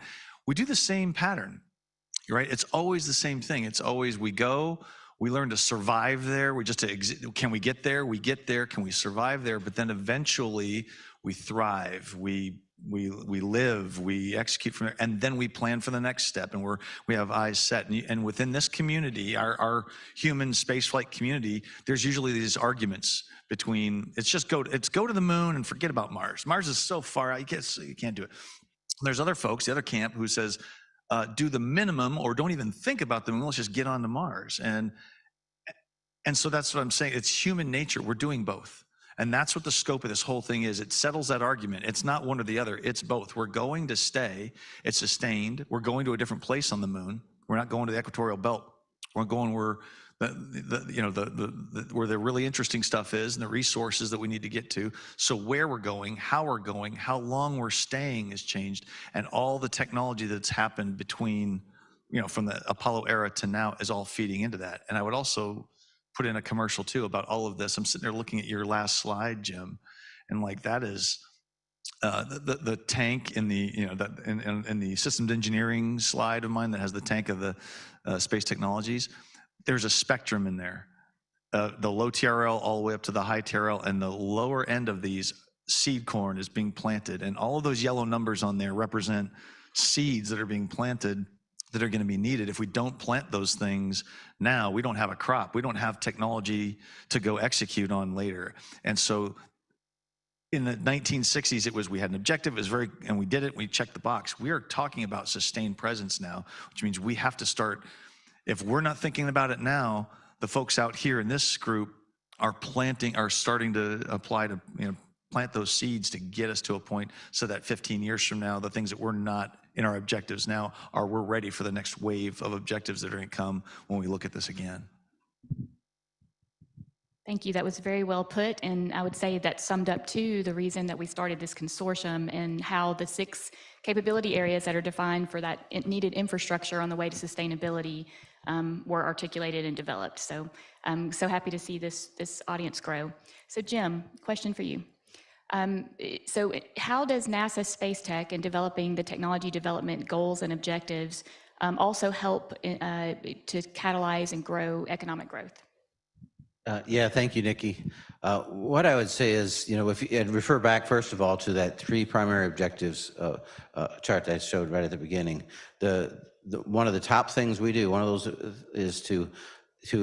we do the same pattern, right? It's always the same thing. It's always we go, we learn to survive there. Can we get there? We get there. Can we survive there? But then eventually we thrive. We live. We execute from there, and then we plan for the next step. And we have eyes set. And within this community, our human spaceflight community, there's usually these arguments between it's go to the moon and forget about Mars. Mars is so far out, you can't do it. There's other folks, the other camp, who says, do the minimum or don't even think about the moon. Let's just get on to Mars. And so that's what I'm saying. It's human nature. We're doing both. And that's what the scope of this whole thing is. It settles that argument. It's not one or the other. It's both. We're going to stay. It's sustained. We're going to a different place on the moon. We're not going to the equatorial belt. We're going where where the really interesting stuff is and the resources that we need to get to. So where we're going, how long we're staying has changed, and all the technology that's happened between, from the Apollo era to now is all feeding into that. And I would also put in a commercial too about all of this. I'm sitting there looking at your last slide, Jim, and like that is the tank in the in the systems engineering slide of mine that has the tank of the space technologies. There's a spectrum in there, the low TRL all the way up to the high TRL, and the lower end of these seed corn is being planted, and all of those yellow numbers on there represent seeds that are being planted that are going to be needed. If we don't plant those things now, we don't have a crop. We don't have technology to go execute on later. And so in the 1960s, we had an objective, and we did it, we checked the box. We are talking about sustained presence now, which means we have to start, if we're not thinking about it now, the folks out here in this group are starting to apply to, plant those seeds to get us to a point so that 15 years from now, the things that we're not in our objectives now we're ready for the next wave of objectives that are going to come when we look at this again. Thank you. That was very well put. And I would say that summed up too the reason that we started this consortium and how the 6 capability areas that are defined for that needed infrastructure on the way to sustainability were articulated and developed. So I'm so happy to see this audience grow. So Jim, question for you. So how does NASA Space Tech in developing the technology development goals and objectives also help to catalyze and grow economic growth? Yeah, thank you, Nikki. What I would say is, and refer back first of all to that 3 primary objectives chart that I showed right at the beginning. One of the top things we do, one of those is to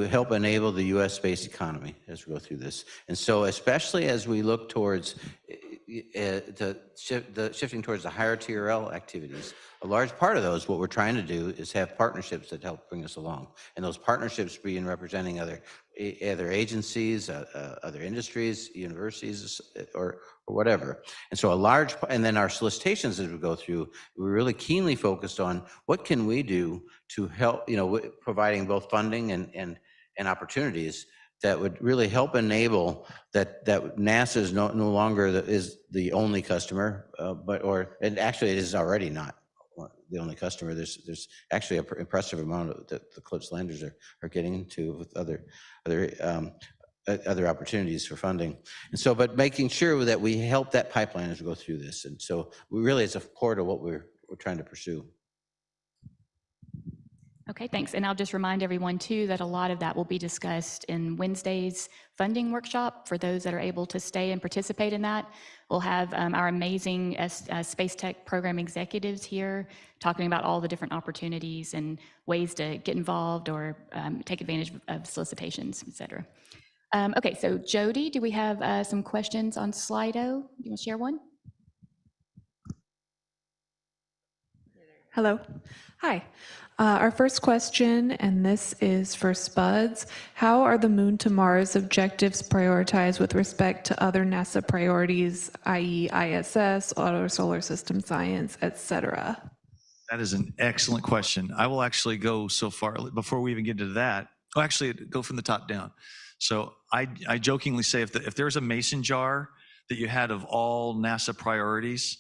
help enable the U.S. space economy as we go through this. And so especially as we look towards shifting towards the higher TRL activities, a large part of those, what we're trying to do is have partnerships that help bring us along. And those partnerships being representing other agencies, other industries, universities, or whatever. And so and then our solicitations as we go through, we're really keenly focused on what can we do to help, providing both funding and opportunities that would really help enable that NASA is no longer is the only customer, and actually it is already not the only customer. There's actually an impressive amount that the CLPS landers are getting into with other opportunities for funding. And so, but making sure that we help that pipeline as we go through this. And so we really, it's a core to what we're trying to pursue. Okay, thanks. And I'll just remind everyone too that a lot of that will be discussed in Wednesday's funding workshop. For those that are able to stay and participate in that, we'll have our amazing Space Tech program executives here talking about all the different opportunities and ways to get involved or take advantage of solicitations, et cetera. Okay, so Jody, do we have some questions on Slido? You want to share one? Hello. Hi. Our first question, and this is for Spuds. How are the Moon to Mars objectives prioritized with respect to other NASA priorities, i.e. ISS, auto solar system science, etc.? That is an excellent question. I will actually go so far, before we even get into that, oh, actually go from the top down. So I jokingly say if there's a mason jar that you had of all NASA priorities,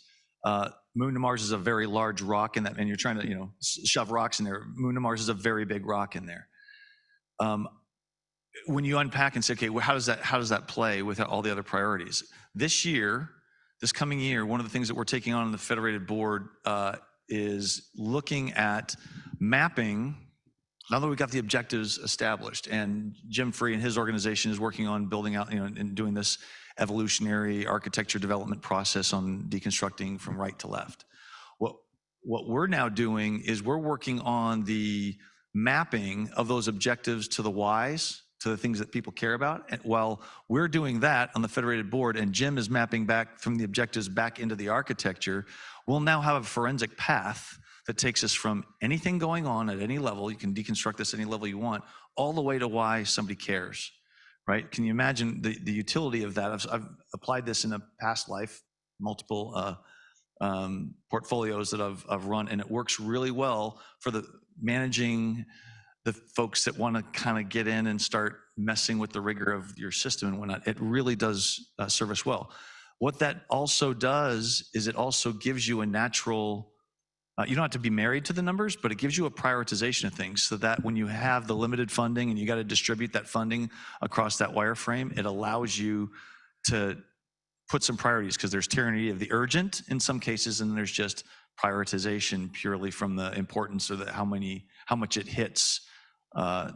Moon to Mars is a very large rock in that, and you're trying to, shove rocks in there. Moon to Mars is a very big rock in there. When you unpack and say, okay, well, how does that play with all the other priorities? This coming year, one of the things that we're taking on the Federated Board is looking at mapping. Now that we've got the objectives established, and Jim Free and his organization is working on building out, and doing this evolutionary architecture development process on deconstructing from right to left. What we're now doing is we're working on the mapping of those objectives to the whys, to the things that people care about. And while we're doing that on the Federated Board, and Jim is mapping back from the objectives back into the architecture, we'll now have a forensic path that takes us from anything going on at any level, you can deconstruct this at any level you want, all the way to why somebody cares, right? Can you imagine the utility of that? I've applied this in a past life, multiple portfolios that I've run, and it works really well for the managing the folks that want to kind of get in and start messing with the rigor of your system and whatnot. It really does serve us well. What that also does is it also gives you a natural, you don't have to be married to the numbers, but it gives you a prioritization of things so that when you have the limited funding and you got to distribute that funding across that wireframe, it allows you to put some priorities, because there's tyranny of the urgent in some cases, and there's just prioritization purely from the importance or how much it hits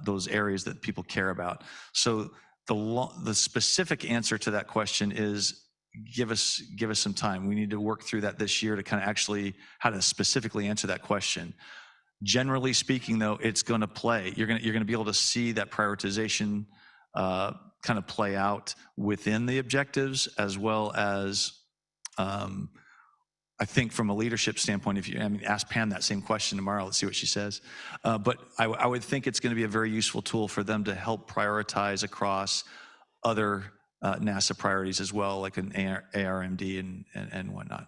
those areas that people care about. So the specific answer to that question is give us some time. We need to work through that this year to kind of actually how to specifically answer that question. Generally speaking, though, it's going to play. You're going to be able to see that prioritization kind of play out within the objectives, as well as I think from a leadership standpoint, ask Pam that same question tomorrow. Let's see what she says. But I would think it's going to be a very useful tool for them to help prioritize across other NASA priorities as well, like an ARMD and whatnot.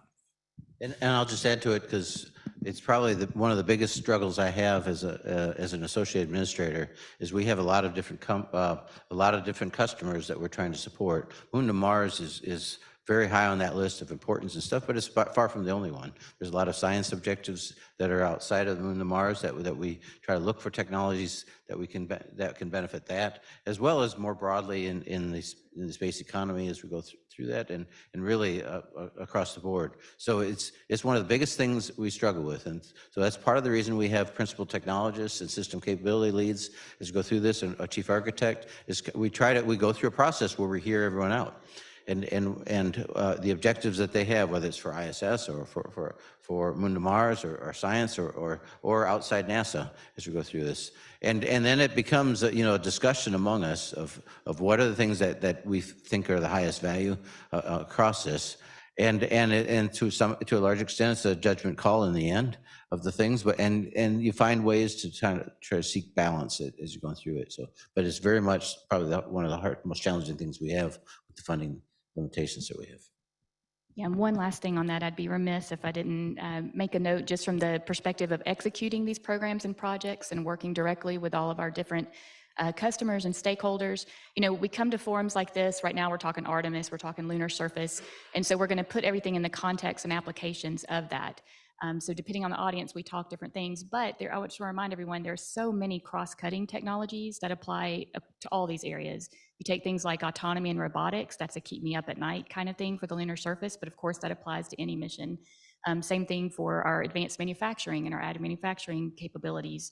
And I'll just add to it, because it's probably one of the biggest struggles I have as an associate administrator is we have a lot of different customers that we're trying to support. Moon to Mars is very high on that list of importance and stuff, but it's far from the only one. There's a lot of science objectives that are outside of the Moon to Mars that we try to look for technologies that can benefit that, as well as more broadly in the space economy as we go through that, and really across the board. So it's one of the biggest things we struggle with, and so that's part of the reason we have principal technologists and system capability leads as we go through this, and a chief architect. We go through a process where we hear everyone out. And the objectives that they have, whether it's for ISS or for Moon to Mars or science or outside NASA, as we go through this, and then it becomes a discussion among us of what are the things that we think are the highest value across this, and to a large extent it's a judgment call in the end of the things, but and you find ways to try to seek balance as you're going through it. So, but it's very much probably one of the most challenging things we have with the funding limitations that we have. Yeah, and one last thing on that, I'd be remiss if I didn't make a note just from the perspective of executing these programs and projects and working directly with all of our different customers and stakeholders. We come to forums like this. Right now we're talking Artemis, we're talking lunar surface, and so we're going to put everything in the context and applications of that. So depending on the audience, we talk different things, but I want to remind everyone there's so many cross-cutting technologies that apply to all these areas. You take things like autonomy and robotics, that's a keep me up at night kind of thing for the lunar surface, but of course that applies to any mission. Same thing for our advanced manufacturing and our additive manufacturing capabilities.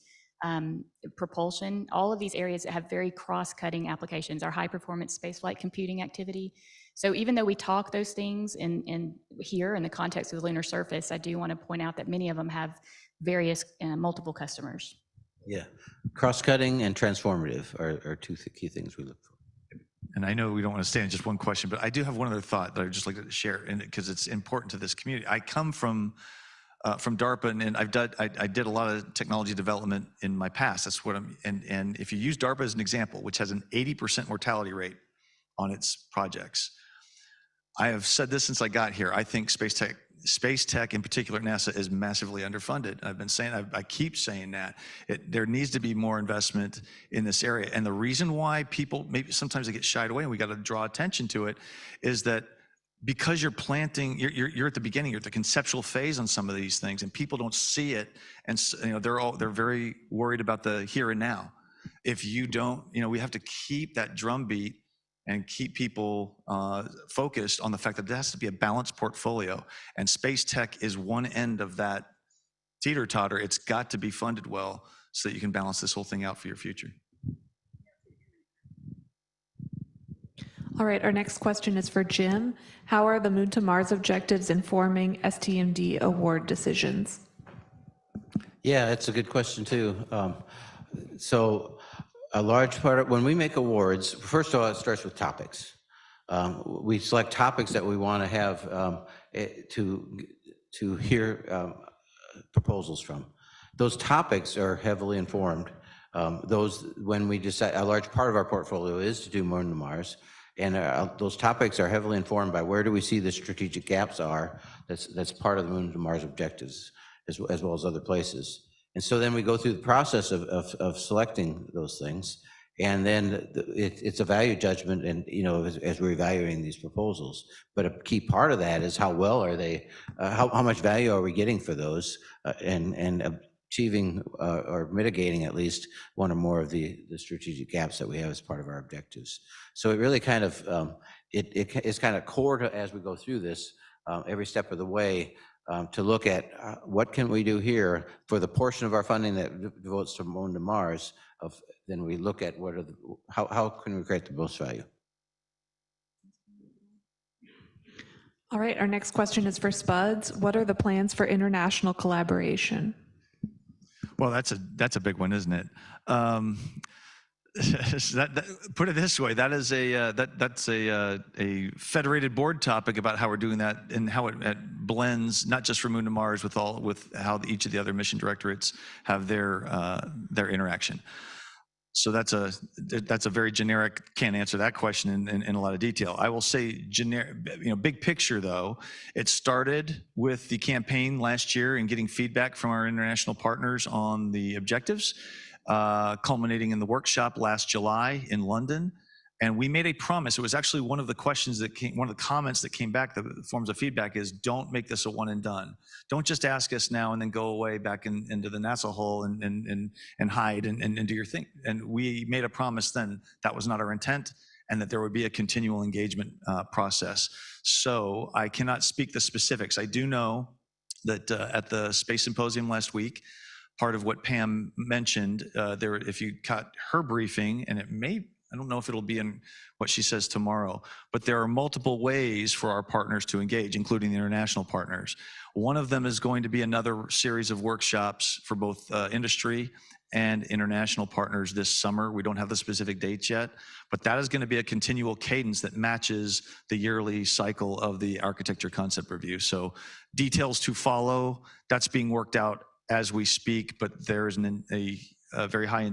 Propulsion, all of these areas that have very cross-cutting applications, our high-performance spaceflight computing activity. So even though we talk those things in here in the context of the lunar surface, I do want to point out that many of them have various multiple customers. Yeah, cross-cutting and transformative are two key things we look for. And I know we don't want to stay in just one question, but I do have one other thought that I'd just like to share, and because it's important to this community. I come from from DARPA, and I did a lot of technology development in my past. That's what and if you use DARPA as an example, which has an 80% mortality rate on its projects, I have said this since I got here. I think space tech in particular at NASA is massively underfunded. I've been saying, I keep saying that. There needs to be more investment in this area. And the reason why people, maybe sometimes they get shied away and we got to draw attention to it, is that because you're planting, you're at the beginning, you're at the conceptual phase on some of these things, and people don't see it. And they're very worried about the here and now. If you don't, we have to keep that drumbeat and keep people focused on the fact that there has to be a balanced portfolio. And space tech is one end of that teeter-totter. It's got to be funded well so that you can balance this whole thing out for your future. All right, our next question is for Jim. How are the Moon to Mars objectives informing STMD award decisions? Yeah, that's a good question too. So a large part of when we make awards, first of all, it starts with topics. We select topics that we want to have to hear proposals from. Those topics are heavily informed. When we decide, a large part of our portfolio is to do Moon to Mars, and those topics are heavily informed by where do we see the strategic gaps are. That's part of the Moon to Mars objectives, as well as other places. And so then we go through the process of selecting those things, and then it's a value judgment, and as we're evaluating these proposals. But a key part of that is how well are they, how much value are we getting for those, and achieving or mitigating at least one or more of the strategic gaps that we have as part of our objectives. So it really kind of it's kind of core to, as we go through this every step of the way, to look at what can we do here for the portion of our funding that devotes to Moon to Mars. Then we look at how can we create the most value. All right, our next question is for Spuds. What are the plans for international collaboration? Well, that's a big one, isn't it? Put it this way: that is that's a federated board topic about how we're doing that and how it blends not just for Moon to Mars with how each of the other mission directorates have their interaction. So that's a very generic, can't answer that question in a lot of detail. I will say generic, big picture though, it started with the campaign last year and getting feedback from our international partners on the objectives, culminating in the workshop last July in London. And we made a promise. It was actually one of the questions one of the comments that came back, the forms of feedback, is don't make this a one and done. Don't just ask us now and then go away back into the NASA hole and hide and do your thing. And we made a promise then that was not our intent, and that there would be a continual engagement process. So I cannot speak the specifics. I do know that at the Space Symposium last week, part of what Pam mentioned, if you caught her briefing, and I don't know if it'll be in what she says tomorrow, but there are multiple ways for our partners to engage, including the international partners. One of them is going to be another series of workshops for both industry and international partners this summer. We don't have the specific dates yet, but that is going to be a continual cadence that matches the yearly cycle of the architecture concept review. So details to follow, that's being worked out as we speak, but there is a very high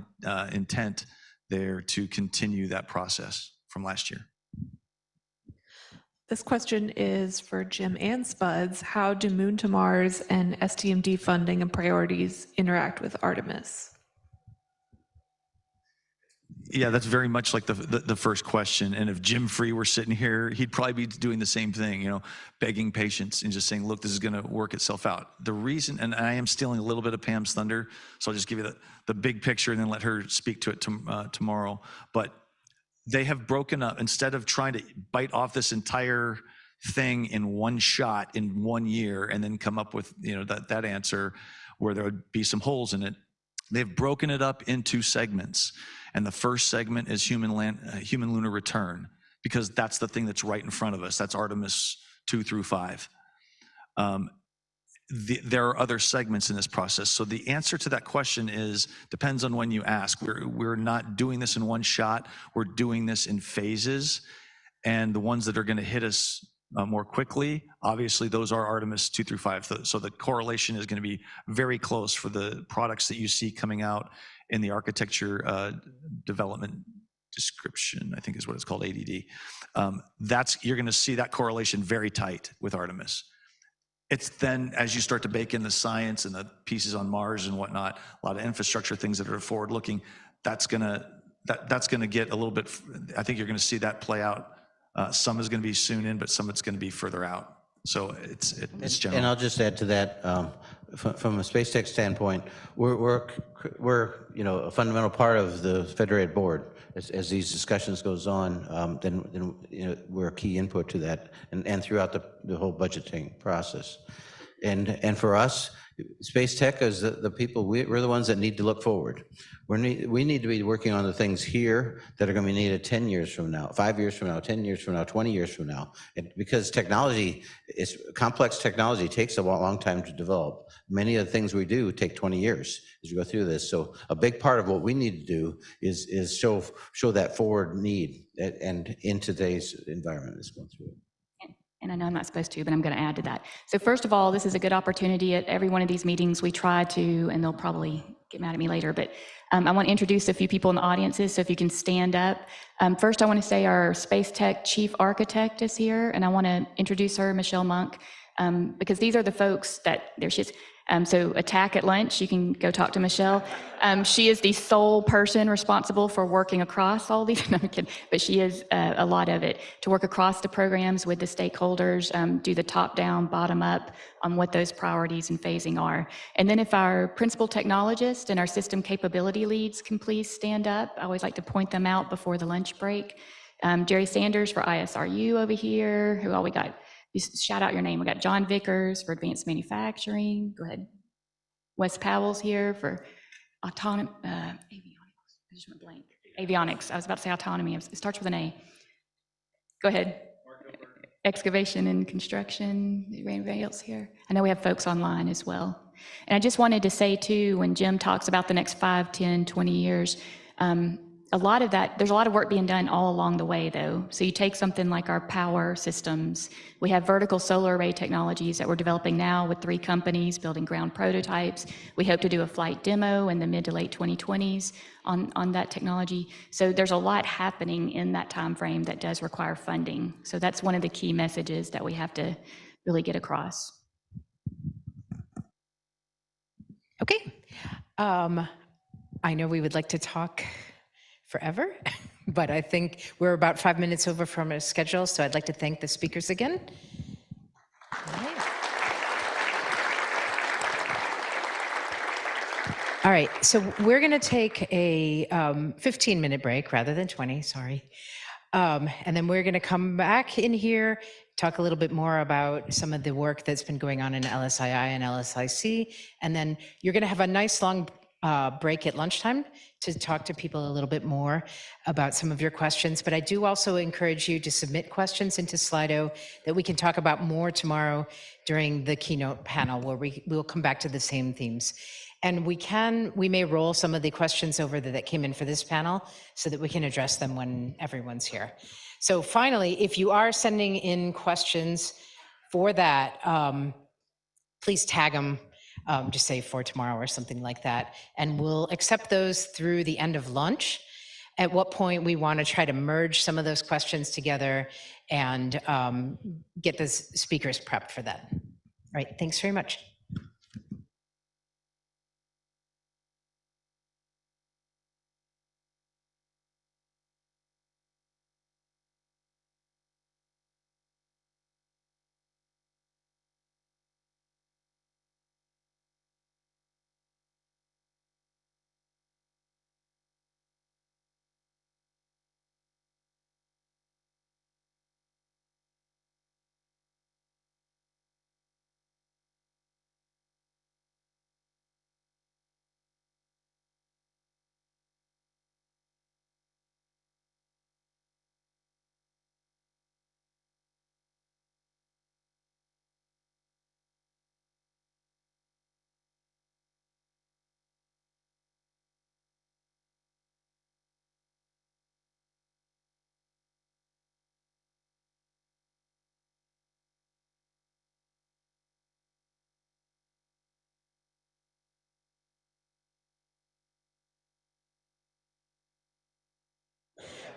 intent there to continue that process from last year. This question is for Jim and Spuds. How do Moon to Mars and STMD funding and priorities interact with Artemis? Yeah, that's very much like the first question. And if Jim Free were sitting here, he'd probably be doing the same thing, begging patience and just saying, look, this is going to work itself out. The reason, and I am stealing a little bit of Pam's thunder, so I'll just give you the big picture and then let her speak to it tomorrow. But they have broken up, instead of trying to bite off this entire thing in one shot in 1 year and then come up with that answer where there would be some holes in it, they've broken it up into segments. And the first segment is human lunar return, because that's the thing that's right in front of us. That's Artemis 2 through 5. There are other segments in this process. So the answer to that question depends on when you ask. We're not doing this in one shot. We're doing this in phases. And the ones that are going to hit us more quickly. Obviously, those are Artemis 2 through 5. So the correlation is going to be very close for the products that you see coming out in the architecture development description, I think is what it's called, ADD. You're going to see that correlation very tight with Artemis. It's then, as you start to bake in the science and the pieces on Mars and whatnot, a lot of infrastructure things that are forward-looking, that's going to get a little bit, I think you're going to see that play out. Some is going to be soon in, but some it's going to be further out. So it's general. And I'll just add to that, from a space tech standpoint, we're a fundamental part of the Federated Board. As these discussions goes on, then we're a key input to that, and throughout the whole budgeting process. And for us, space tech is the people, we're the ones that need to look forward. We need to be working on the things here that are going to be needed 10 years from now, 5 years from now, 10 years from now, 20 years from now. Because technology, complex technology takes a long time to develop. Many of the things we do take 20 years as we go through this. So a big part of what we need to do is show that forward need and in today's environment that's going through it. And I know I'm not supposed to, but I'm going to add to that. So first of all, this is a good opportunity. At every one of these meetings, we try to, and they'll probably get mad at me later, but I want to introduce a few people in the audiences, so if you can stand up. First, I want to say our Space Tech Chief Architect is here, and I want to introduce her, Michelle Monk, because these are the folks that, there she is. So Attack at Lunch, you can go talk to Michelle. She is the sole person responsible for working across all these, no, I'm kidding, but she is a lot of it, to work across the programs with the stakeholders, do the top down, bottom up on what those priorities and phasing are. And then if our principal technologist and our system capability leads can please stand up. I always like to point them out before the lunch break. Jerry Sanders for ISRU over here. Who all we got? Just shout out your name. We got John Vickers for advanced manufacturing. Go ahead. Wes Powell's here for avionics. I just went blank. Avionics. I was about to say autonomy. It starts with an A. Go ahead. Excavation and construction. Anybody else here? I know we have folks online as well. And I just wanted to say too, when Jim talks about the next 5, 10, 20 years, a lot of that, there's a lot of work being done all along the way though. So you take something like our power systems. We have vertical solar array technologies that we're developing now with 3 companies building ground prototypes. We hope to do a flight demo in the mid to late 2020s on that technology. So there's a lot happening in that time frame that does require funding. So that's one of the key messages that we have to really get across. Okay. I know we would like to talk forever, but I think we're about 5 minutes over from our schedule, so I'd like to thank the speakers again. All right, so we're going to take a 15-minute break rather than 20, sorry. And then we're going to come back in here, talk a little bit more about some of the work that's been going on in LSII and LSIC, and then you're going to have a nice long break at lunchtime to talk to people a little bit more about some of your questions. But I do also encourage you to submit questions into Slido that we can talk about more tomorrow during the keynote panel, where we'll come back to the same themes. And we may roll some of the questions over that came in for this panel so that we can address them when everyone's here. So finally, if you are sending in questions for that, please tag them. Just say for tomorrow or something like that. And we'll accept those through the end of lunch, at what point we want to try to merge some of those questions together and get the speakers prepped for that. All right, thanks very much.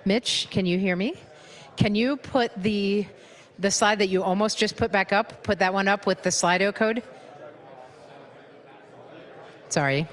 Mitch, can you hear me? Can you put the slide that you almost just put back up, put that one up with the Slido code? Sorry.